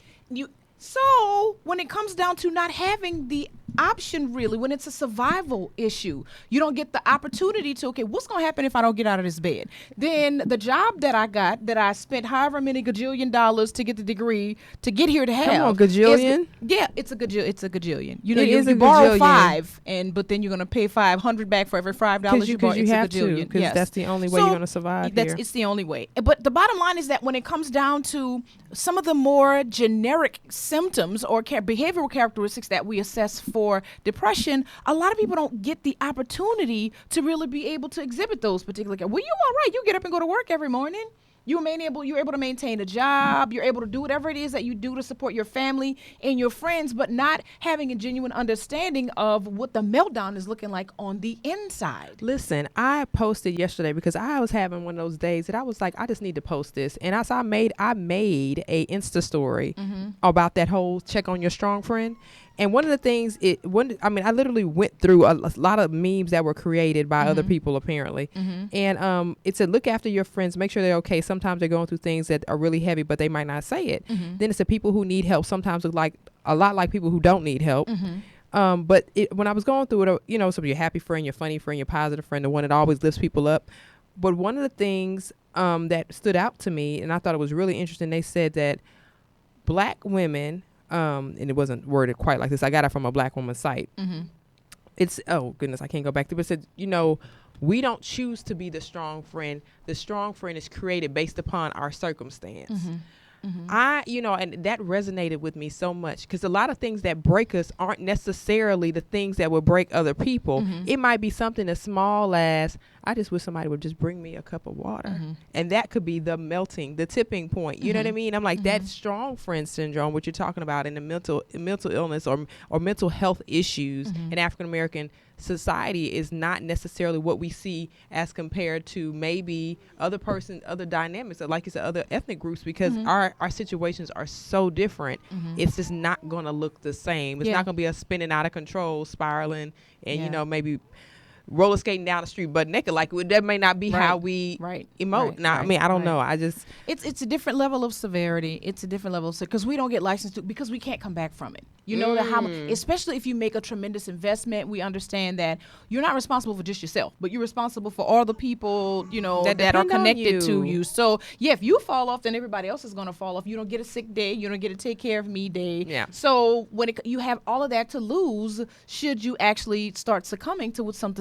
So when it comes down to not having the option really when it's a survival issue. You don't get the opportunity to, okay, what's going to happen if I don't get out of this bed? Then the job that I got, that I spent however many gajillion dollars to get the degree to get here to have. Come on, gajillion? It's a gajillion. You know, It is you a borrow gajillion. but then you're going to pay $500 back for every $5 you borrow. You it's have a gajillion. to, because that's the only way you're going to survive here. It's the only way. But the bottom line is that when it comes down to some of the more generic symptoms or behavioral characteristics that we assess for depression, a lot of people don't get the opportunity to really be able to exhibit those particular. Well, you all right? You get up and go to work every morning. You're able to maintain a job. You're able to do whatever it is that you do to support your family and your friends, but not having a genuine understanding of what the meltdown is looking like on the inside. Listen, I posted yesterday because I was having one of those days that I was like, I just need to post this. And I made a Insta story about that whole check on your strong friend. And one of the things, I literally went through a lot of memes that were created by other people, apparently. And it said, look after your friends, make sure they're okay. Sometimes they're going through things that are really heavy, but they might not say it. Then it's the people who need help sometimes look like a lot like people who don't need help. But when I was going through it, some of your happy friend, your funny friend, your positive friend, the one that always lifts people up. But one of the things that stood out to me, and I thought it was really interesting, they said that black women, and it wasn't worded quite like this. I got it from a black woman's site. It's, oh goodness, I can't go back to it. But it said, we don't choose to be the strong friend. The strong friend is created based upon our circumstance. And that resonated with me so much because a lot of things that break us aren't necessarily the things that will break other people. It might be something as small as, I just wish somebody would just bring me a cup of water. And that could be the tipping point. You know what I mean? I'm like, that strong friend syndrome, what you're talking about in the mental illness or mental health issues in African-American society is not necessarily what we see as compared to maybe other dynamics, or like you said, other ethnic groups, because our situations are so different. It's just not going to look the same. It's not going to be a spinning out of control, spiraling, and maybe roller skating down the street butt naked. Like, that may not be how we emote. I don't know. It's a different level of severity. It's a different level of because we don't get licensed to, because we can't come back from it. You know how, especially if you make a tremendous investment, we understand that you're not responsible for just yourself, but you're responsible for all the people that are connected to you. So if you fall off, then everybody else is going to fall off. You don't get a sick day. You don't get a take care of me day. Yeah. So when you have all of that to lose, should you actually start succumbing to what some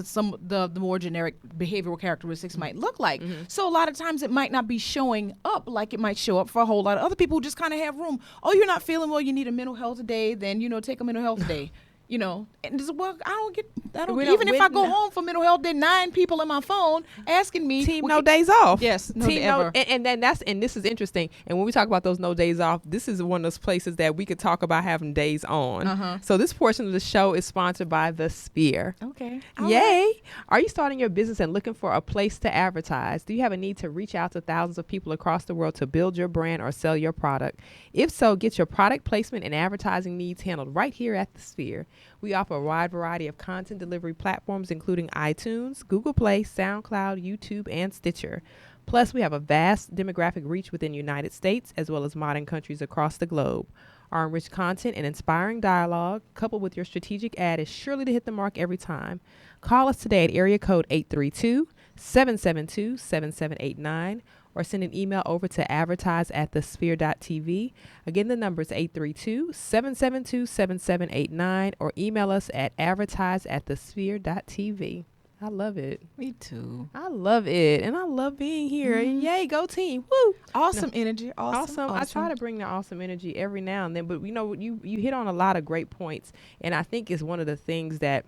the more generic behavioral characteristics might look like. So a lot of times it might not be showing up like it might show up for a whole lot of other people who just kind of have room. Oh, you're not feeling well, you need a mental health day, then take a mental health day. And just, well, even if I go home for mental health, then 9 people in my phone asking me. Team no days off. Yes, no Team day ever. And then and this is interesting. And when we talk about those no days off, this is one of those places that we could talk about having days on. So this portion of the show is sponsored by The Sphere. Okay. Yay. Right. Are you starting your business and looking for a place to advertise? Do you have a need to reach out to thousands of people across the world to build your brand or sell your product? If so, get your product placement and advertising needs handled right here at The Sphere. We offer a wide variety of content delivery platforms, including iTunes, Google Play, SoundCloud, YouTube, and Stitcher. Plus, we have a vast demographic reach within the United States, as well as modern countries across the globe. Our enriched content and inspiring dialogue, coupled with your strategic ad, is surely to hit the mark every time. Call us today at area code 832-772-7789. Or send an email over to advertise@thesphere.tv. Again, the number is 832-772-7789, or email us at advertise@thesphere.tv. I love it. Me too. I love it. And I love being here. And yay, go team. Woo. Awesome energy. Awesome. I try to bring the awesome energy every now and then. But, you hit on a lot of great points. And I think it's one of the things that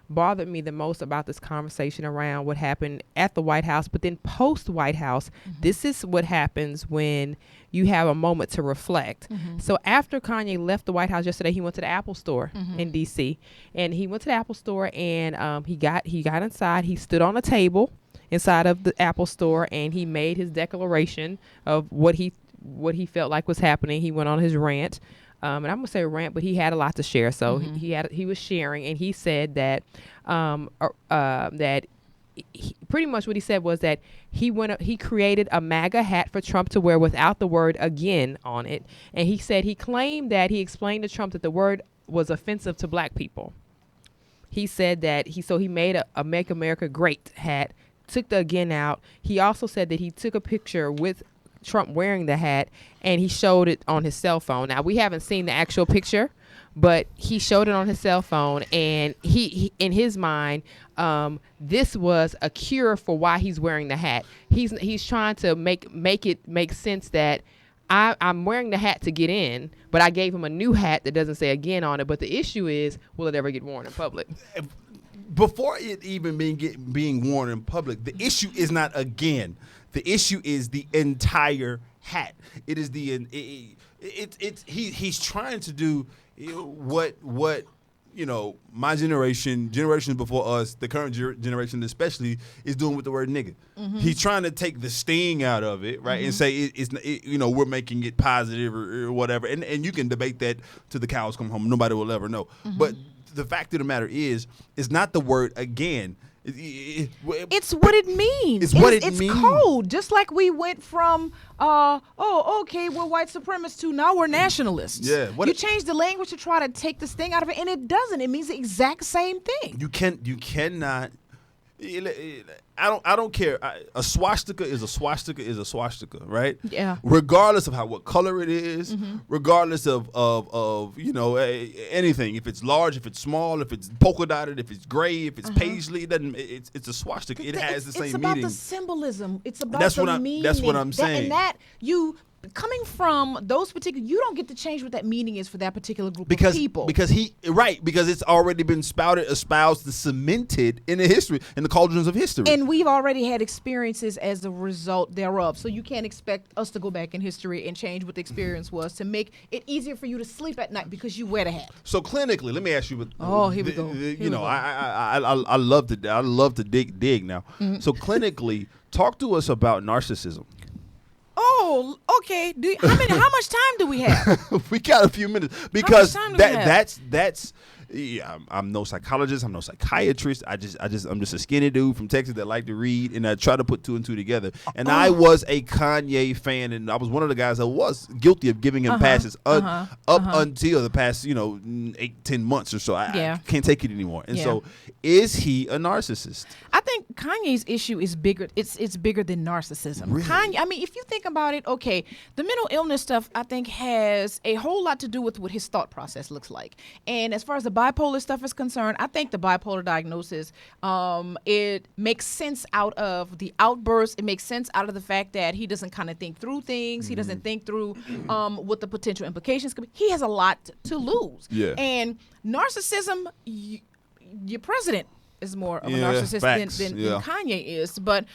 bothered me the most about this conversation around what happened at the White House, but then post White House. This is what happens when you have a moment to reflect. So after Kanye left the White House yesterday, he went to the Apple store in DC, and he went to the Apple store and he got inside. He stood on a table inside of the Apple store and he made his declaration of what he felt like was happening. He went on his rant. And I'm gonna say rant, but he had a lot to share. So he was sharing, and he said that pretty much what he said was that he created a MAGA hat for Trump to wear without the word "again" on it, and he said he claimed that he explained to Trump that the word was offensive to black people. He said that he made a Make America Great hat, took the again out. He also said that he took a picture with Trump wearing the hat and he showed it on his cell phone. Now, we haven't seen the actual picture, but he showed it on his cell phone, and he in his mind, this was a cure for why he's wearing the hat. He's trying to make it make sense that I'm wearing the hat to get in, but I gave him a new hat that doesn't say again on it. But the issue is, will it ever get worn in public? Before it even being worn in public, the issue is not again. The issue is the entire hat. It is he's trying to do what my generations before us, the current generation especially, is doing with the word nigga. Mm-hmm. He's trying to take the sting out of it, right, and say we're making it positive or whatever, and you can debate that till the cows come home. Nobody will ever know. Mm-hmm. But the fact of the matter is, it's not the word again. It's what it means. It's what it means. It's code. Just like we went from, okay, we're white supremacists to now we're nationalists. Yeah. You change the language to try to take the sting out of it, and it doesn't. It means the exact same thing. You cannot. I don't care. A swastika is a swastika is a swastika, right? Yeah. Regardless of what color it is, regardless of anything. If it's large, if it's small, if it's polka dotted, if it's gray, if it's paisley, it's a swastika. It has the same meaning. It's about the symbolism. It's about the meaning. That's what I'm saying. Coming from those particular, you don't get to change what that meaning is for that particular group of people. Because it's already been espoused, and cemented in the cauldrons of history. And we've already had experiences as a result thereof. So you can't expect us to go back in history and change what the experience was to make it easier for you to sleep at night because you wear the hat. So clinically, let me ask you. Here we go. I love to dig now. Mm-hmm. So clinically, talk to us about narcissism. Oh, okay. How much time do we have? We got a few minutes because that's. Yeah, I'm no psychologist. I'm no psychiatrist. I'm just a skinny dude from Texas that like to read, and I try to put two and two together. And I was a Kanye fan, and I was one of the guys that was guilty of giving him passes until the past 8-10 months or so. I can't take it anymore. And so, is he a narcissist? I think Kanye's issue is bigger. It's bigger than narcissism. Really? Kanye. I mean, if you think about it, okay, the mental illness stuff I think has a whole lot to do with what his thought process looks like. And as far as the bipolar stuff is concerned, I think the bipolar diagnosis, it makes sense out of the outbursts. It makes sense out of the fact that he doesn't kind of think through things. He doesn't think through what the potential implications could be. He has a lot to lose. Yeah. And narcissism, your president is more of a narcissist than Kanye is. But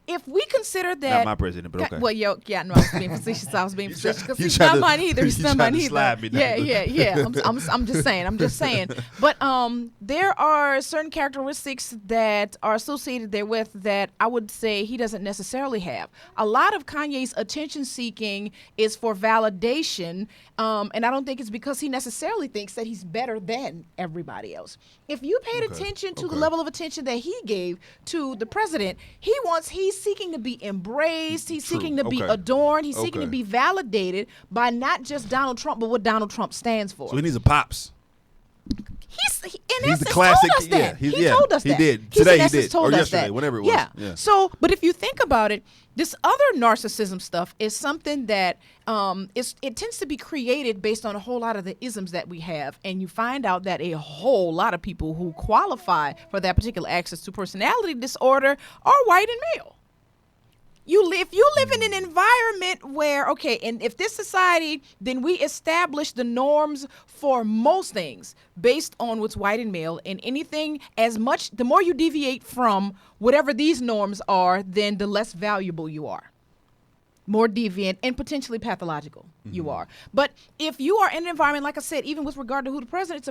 if we consider that, not my president, but okay. Well, no, I was being facetious. Because he's not mine either. He's not mine either. Yeah. I'm just saying. But there are certain characteristics that are associated therewith that I would say he doesn't necessarily have. A lot of Kanye's attention seeking is for validation, and I don't think it's because he necessarily thinks that he's better than everybody else. If you paid attention to the level of attention that he gave to the president, he's seeking to be embraced. He's seeking to be adorned. He's seeking to be validated by not just Donald Trump, but what Donald Trump stands for. So he needs a pops. He's the classic. Told us that. He told us that. He did. Today he did. Told or us yesterday, that. Whenever it was. Yeah. So, but if you think about it, this other narcissism stuff is something that it tends to be created based on a whole lot of the isms that we have. And you find out that a whole lot of people who qualify for that particular access to personality disorder are white and male. If you live in an environment where, and if this society, then we establish the norms for most things based on what's white and male, and anything the more you deviate from whatever these norms are, then the less valuable you are. More deviant and potentially pathological you are. But if you are in an environment, like I said, even with regard to who the president,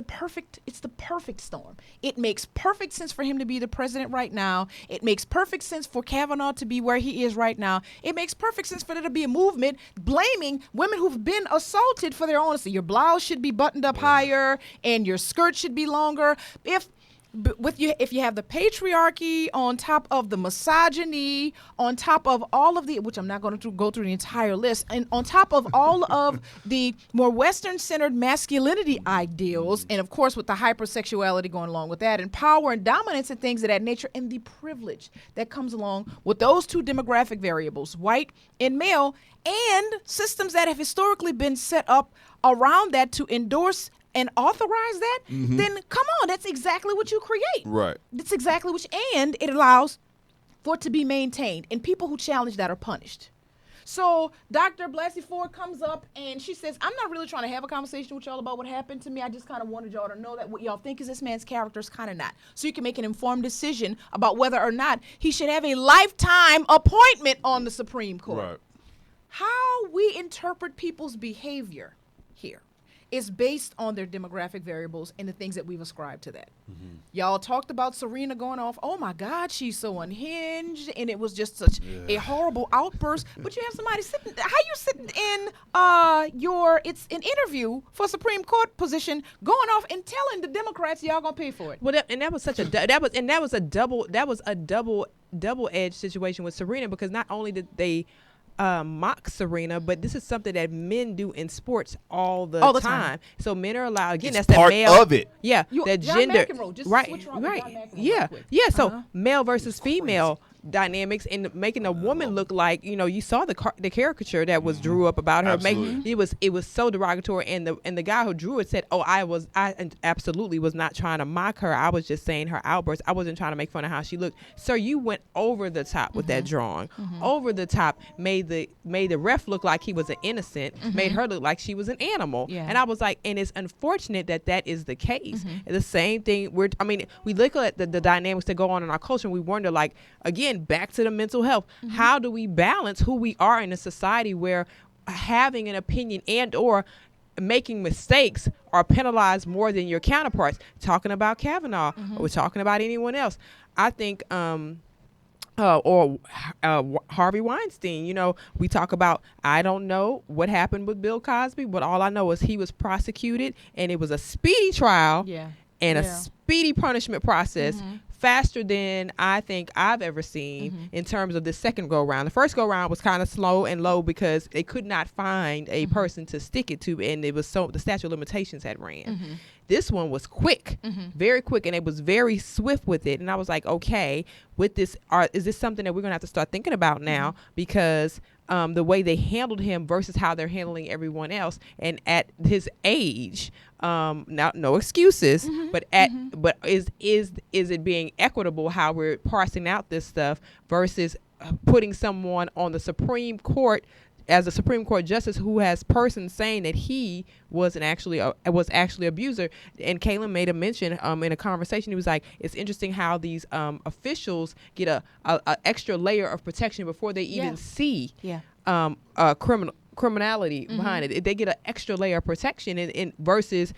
it's the perfect storm. It makes perfect sense for him to be the president right now. It makes perfect sense for Kavanaugh to be where he is right now. It makes perfect sense for there to be a movement blaming women who've been assaulted for their honesty. Your blouse should be buttoned up higher and your skirt should be longer. If if you have the patriarchy on top of the misogyny, on top of all of the, which I'm not going to go through the entire list, and on top of all of the more Western-centered masculinity ideals, and of course with the hypersexuality going along with that, and power and dominance and things of that nature, and the privilege that comes along with those two demographic variables, white and male, and systems that have historically been set up around that to endorse and authorize that, then come on, that's exactly what you create. Right. That's exactly and it allows for it to be maintained, and people who challenge that are punished. So Dr. Blasey Ford comes up and she says, I'm not really trying to have a conversation with y'all about what happened to me. I just kind of wanted y'all to know that what y'all think is this man's character is kind of not. So you can make an informed decision about whether or not he should have a lifetime appointment on the Supreme Court. Right. How we interpret people's behavior here is based on their demographic variables and the things that we've ascribed to that. Y'all talked about Serena going off, oh my God, she's so unhinged, and it was just such a horrible outburst. But you have somebody sitting, how you sitting in it's an interview for Supreme Court position, going off and telling the Democrats y'all gonna pay for it. Well, that was such a double-edged situation with Serena, because not only did they mock Serena, but this is something that men do in sports all the time. So men are allowed, again, It's that's part that male of it. Yeah, that John gender. McEnroe, just Right, switch around with John right. McEnroe Yeah, real quick. yeah. So male versus female dynamics, and making a woman look like, you saw the caricature that was drew up about her. Absolutely. It was so derogatory, and the guy who drew it said, I absolutely was not trying to mock her. I was just saying her outburst. I wasn't trying to make fun of how she looked. Sir, you went over the top with that drawing. Over the top, made the ref look like he was an innocent, made her look like she was an animal. Yeah. And I was like, and it's unfortunate that is the case. The same thing. We look at the dynamics that go on in our culture, and we wonder, like, again, back to the mental health. How do we balance who we are in a society where having an opinion and or making mistakes are penalized more than your counterparts? Talking about Kavanaugh, or talking about anyone else. I think Harvey Weinstein, we talk about, I don't know what happened with Bill Cosby, but all I know is he was prosecuted, and it was a speedy trial and a speedy punishment process, faster than I think I've ever seen in terms of the second go round. The first go round was kind of slow and low because they could not find a person to stick it to, and it was the statute of limitations had ran. This one was quick, very quick, and it was very swift with it. And I was like, okay, with this, is this something that we're going to have to start thinking about now? Because the way they handled him versus how they're handling everyone else, and at his age, now no excuses, but is it being equitable how we're parsing out this stuff versus putting someone on the Supreme Court as a Supreme Court justice who has persons saying that he was actually abuser. And Kaylin made a mention in a conversation. He was like, it's interesting how these officials get a extra layer of protection before they even see criminality behind it. They get an extra layer of protection in versus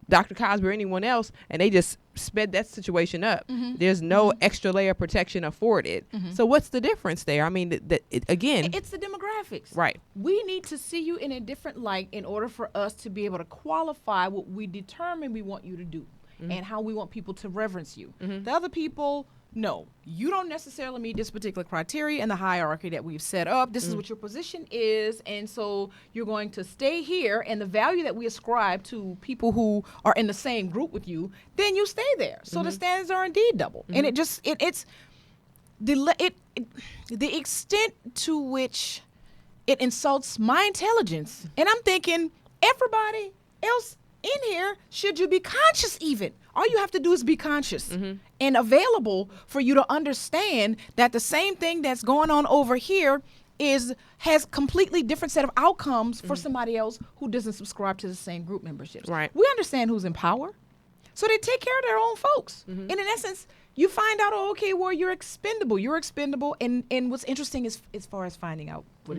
Dr. Cosby or anyone else, and they just sped that situation up. There's no extra layer of protection afforded. So what's the difference there? I mean, again, it's the demographics. Right. We need to see you in a different light in order for us to be able to qualify what we determine we want you to do and how we want people to reverence you. The other people, no, you don't necessarily meet this particular criteria in the hierarchy that we've set up. This is what your position is, and so you're going to stay here, and the value that we ascribe to people who are in the same group with you, then you stay there. So the standards are indeed double. And it's the extent to which it insults my intelligence. And I'm thinking, everybody else in here, should you be conscious even? All you have to do is be conscious and available for you to understand that the same thing that's going on over here has completely different set of outcomes for somebody else who doesn't subscribe to the same group memberships. Right. We understand who's in power, so they take care of their own folks. And in essence, you find out, well, you're expendable. You're expendable. And what's interesting is, as far as finding out what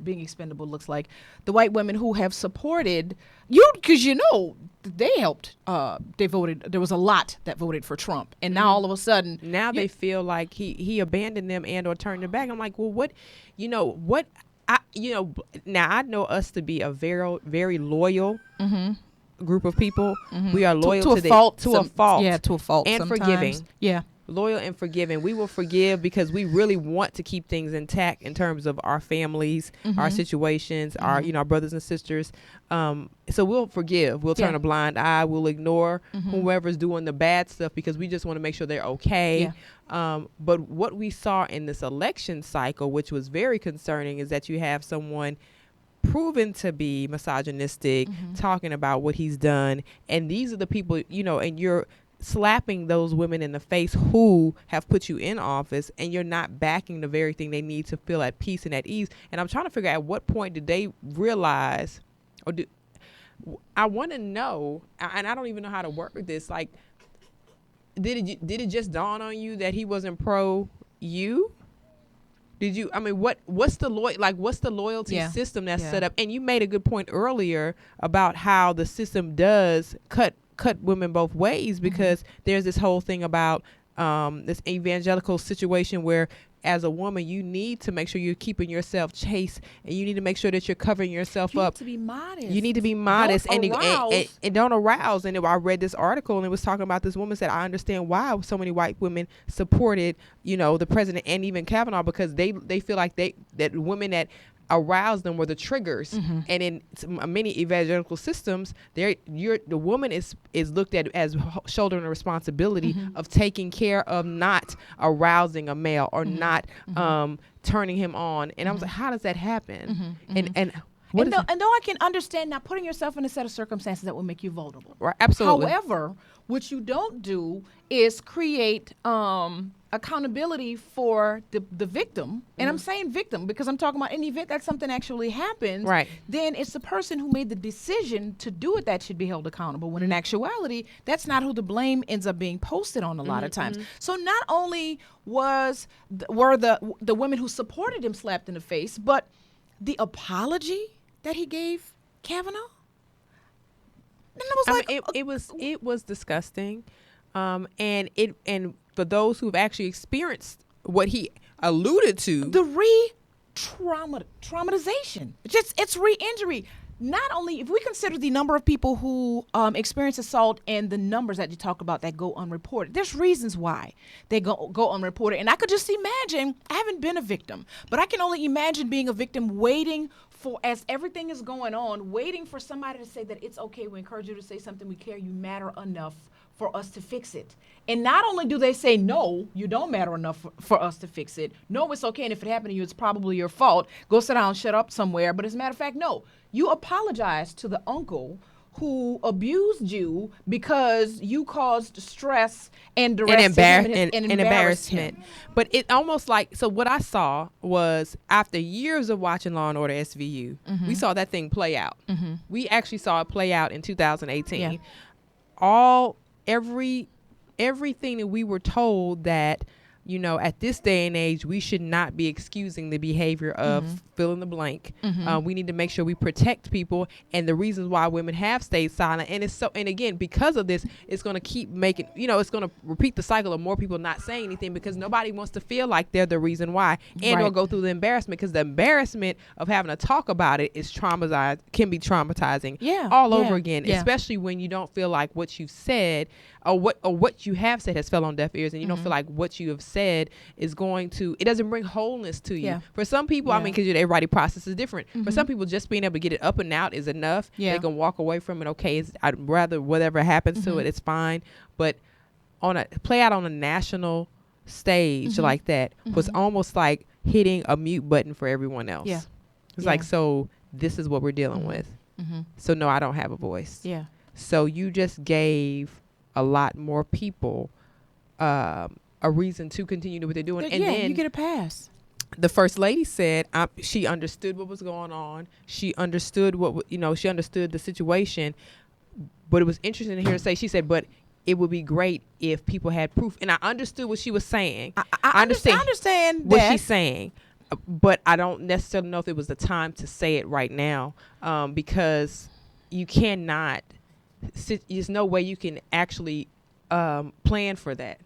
being expendable looks like, the white women who have supported you, because they helped, they voted, there was a lot that voted for Trump. And now all of a sudden. Now they feel like he abandoned them and or turned their back. I'm like, well, now I know us to be a very, very loyal group of people. We are loyal to a fault. To a fault. Yeah, to a fault. And sometimes. forgiving. Yeah. Loyal and forgiving. We will forgive because we really want to keep things intact in terms of our families, our situations, our our brothers and sisters. So we'll forgive. We'll turn a blind eye. We'll ignore whoever's doing the bad stuff because we just want to make sure they're okay. But what we saw in this election cycle, which was very concerning, is that you have someone proven to be misogynistic, talking about what he's done, and these are the people, and you're slapping those women in the face who have put you in office, and you're not backing the very thing they need to feel at peace and at ease. And I'm trying to figure out at what point did they realize, or I want to know, and I don't even know how to work with this, like, did it just dawn on you that he wasn't pro you? Did you? I mean, what's the loyalty system that's set up? And you made a good point earlier about how the system does cut women both ways, because there's this whole thing about this evangelical situation where, as a woman, you need to make sure you're keeping yourself chaste, and you need to make sure that you're covering yourself up. You need to be modest. You need to be modest and don't arouse. And I read this article, and it was talking about this woman said, I understand why so many white women supported, the president and even Kavanaugh, because they feel like that women that aroused them were the triggers. And in many evangelical systems, the woman is looked at as shouldering the responsibility of taking care of not arousing a male or not turning him on. And I was like, how does that happen? And though I can understand now putting yourself in a set of circumstances that will make you vulnerable. Right, absolutely. However, what you don't do is create accountability for the victim. And I'm saying victim because I'm talking about in the event that something actually happens, right, then it's the person who made the decision to do it that should be held accountable, when in actuality, that's not who the blame ends up being posted on a lot of times. So not only were the women who supported him slapped in the face, but the apology that he gave Kavanaugh, and it was disgusting, and for those who've actually experienced what he alluded to, the traumatization, it's re-injury. Not only if we consider the number of people who experience assault and the numbers that you talk about that go unreported, there's reasons why they go unreported. And I could just imagine, I haven't been a victim, but I can only imagine being a victim waiting for, as everything is going on, waiting for somebody to say that it's okay, we encourage you to say something, we care, you matter enough for us to fix it. And not only do they say, no, you don't matter enough for us to fix it. No, it's okay. And if it happened to you, it's probably your fault. Go sit down, shut up somewhere. But as a matter of fact, no, you apologize to the uncle who abused you because you caused stress and duress and embarrassment. But it almost like, so what I saw was, after years of watching Law and Order SVU, we saw that thing play out. We actually saw it play out in 2018. Everything that we were told that, at this day and age, we should not be excusing the behavior of fill in the blank. We need to make sure we protect people, and the reasons why women have stayed silent. And and again, because of this, it's going to keep making, it's going to repeat the cycle of more people not saying anything, because nobody wants to feel like they're the reason why, and or go through the embarrassment, because the embarrassment of having to talk about it is can be traumatizing all over again, especially when you don't feel like what you've said or what you have said has fell on deaf ears, and you don't feel like what you have said is it doesn't bring wholeness to you. For some people, I mean, because everybody process is different. For some people, just being able to get it up and out is enough. They can walk away from it. Okay, I'd rather whatever happens to it, it's fine. But play out on a national stage like that was almost like hitting a mute button for everyone else. It's like, so this is what we're dealing with. So no, I don't have a voice. So you just gave a lot more people a reason to continue what they're doing. And then you get a pass. The First Lady said she understood what was going on. She understood she understood the situation. But it was interesting to hear her say, she said, but it would be great if people had proof. And I understood what she was saying. I understand what she's saying. But I don't necessarily know if it was the time to say it right now, because you cannot. There's no way you can actually plan for that.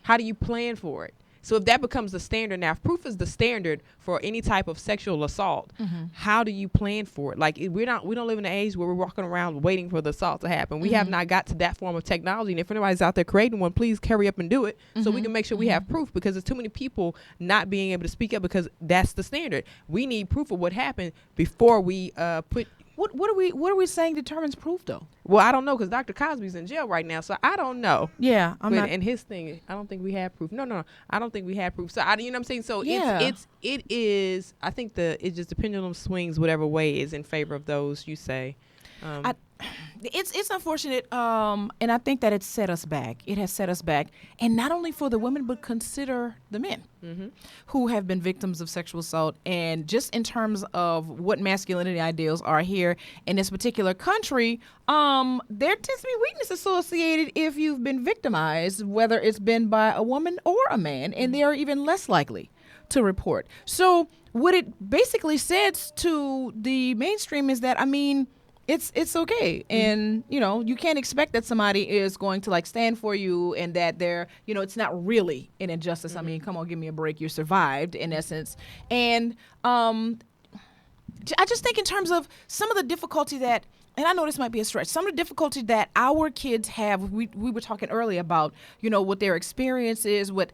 How do you plan for it? So if that becomes the standard now, if proof is the standard for any type of sexual assault, how do you plan for it? Like we don't live in an age where we're walking around waiting for the assault to happen. We have not got to that form of technology. And if anybody's out there creating one, please hurry up and do it so we can make sure we have proof, because there's too many people not being able to speak up because that's the standard. We need proof of what happened before we put. What are we saying determines proof though? Well, I don't know, because Dr. Cosby's in jail right now, so I don't know. Yeah, and his thing, I don't think we had proof. No, I don't think we had proof. So you know what I'm saying. So it is. I think the pendulum swings whatever way is in favor of those you say. It's unfortunate, and I think that it set us back. It has set us back, and not only for the women, but consider the men who have been victims of sexual assault. And just in terms of what masculinity ideals are here in this particular country, there tends to be weakness associated if you've been victimized, whether it's been by a woman or a man, and they are even less likely to report. So what it basically says to the mainstream is that, it's okay. And, you can't expect that somebody is going to stand for you and that they're, it's not really an injustice. Come on, give me a break. You survived in essence. And I just think in terms of some of the difficulty that, and I know this might be a stretch, some of the difficulty that our kids have, we were talking earlier about, what their experience is, what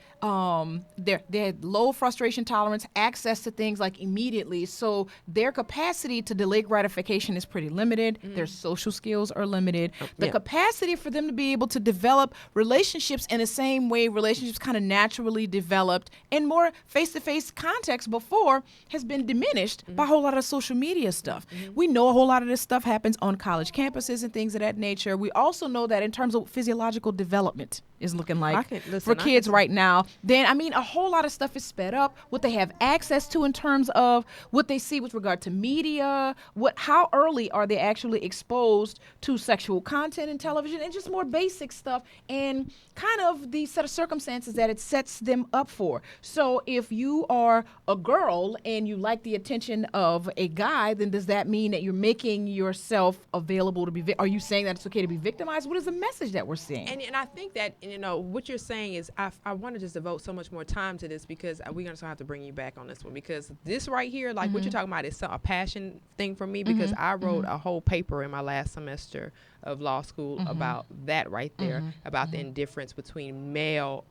their low frustration tolerance, access to things immediately. So their capacity to delay gratification is pretty limited. Their social skills are limited. The capacity for them to be able to develop relationships in the same way relationships kind of naturally developed in more face-to-face context before has been diminished by a whole lot of social media stuff. We know a whole lot of this stuff happens on college campuses and things of that nature. We also know that in terms of physiological development is looking like for kids right now, then a whole lot of stuff is sped up. What they have access to in terms of what they see with regard to media, how early are they actually exposed to sexual content in television, and just more basic stuff, and kind of the set of circumstances that it sets them up for. So if you are a girl and you like the attention of a guy, then does that mean that you're making yourself available to be are you saying that it's okay to be victimized? What is the message that we're seeing? And I think that what you're saying is I want to just devote so much more time to this, because we're going to have to bring you back on this one, because this right here, what you're talking about, is a passion thing for me, because I wrote a whole paper in my last semester of law school about that right there, about the indifference between males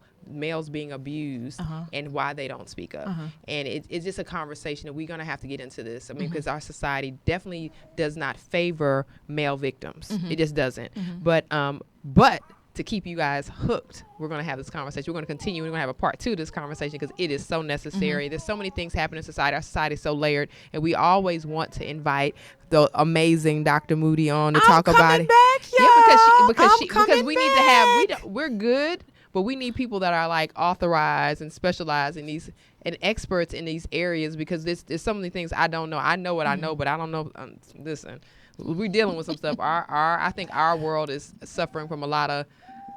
being abused and why they don't speak up. And it's just a conversation that we're going to have to get into this. Because our society definitely does not favor male victims. It just doesn't. But to keep you guys hooked, we're going to have this conversation. We're going to continue. We're going to have a part 2 of this conversation, because it is so necessary. There's so many things happening in society. Our society is so layered, and we always want to invite the amazing Dr. Moody on to talk about it. Because we need to have, we're good, but we need people that are authorized and specialized in these and experts in these areas, because there's so many things I don't know. I know what I know, but I don't know. Listen, we're dealing with some stuff. I think our world is suffering from a lot of,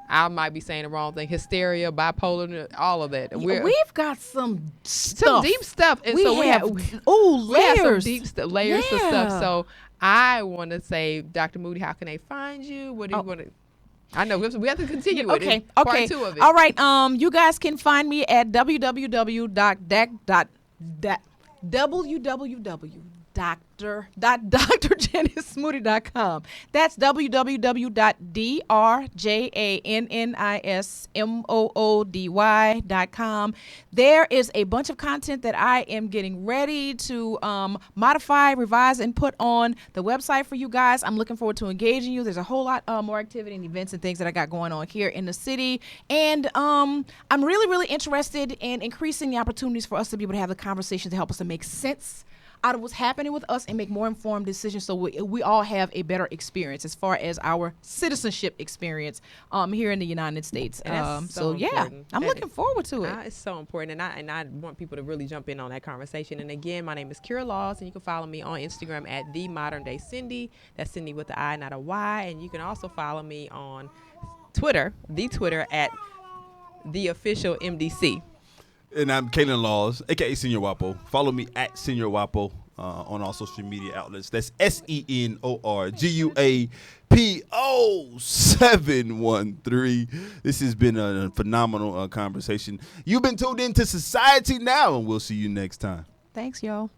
I might be saying the wrong thing, hysteria, bipolar, all of that. We've got some deep stuff, and we have some deep layers of stuff. So I want to say, Dr. Moody, how can they find you? What do you want to? I know we have to continue with it. Part 2 of it. All right. You guys can find me at www.drjanismoody.com. That's www.drjanismoody.com. There is a bunch of content that I am getting ready to modify, revise, and put on the website for you guys. I'm looking forward to engaging you. There's a whole lot more activity and events and things that I got going on here in the city. And I'm really, really interested in increasing the opportunities for us to be able to have the conversation to help us to make sense out of what's happening with us and make more informed decisions, so we all have a better experience as far as our citizenship experience here in the United States. I'm looking forward to it. It's so important, and I want people to really jump in on that conversation. And again, my name is Kira Laws, and you can follow me on Instagram at The Modern Day Cindy. That's Cindy with the I, not a Y. And you can also follow me on Twitter at The Official MDC. And I'm Kalen Laws, a.k.a. Senior Wapo. Follow me at Senior Wapo on all social media outlets. That's SENORGUAPO713. This has been a phenomenal conversation. You've been tuned into Society Now, and we'll see you next time. Thanks, y'all.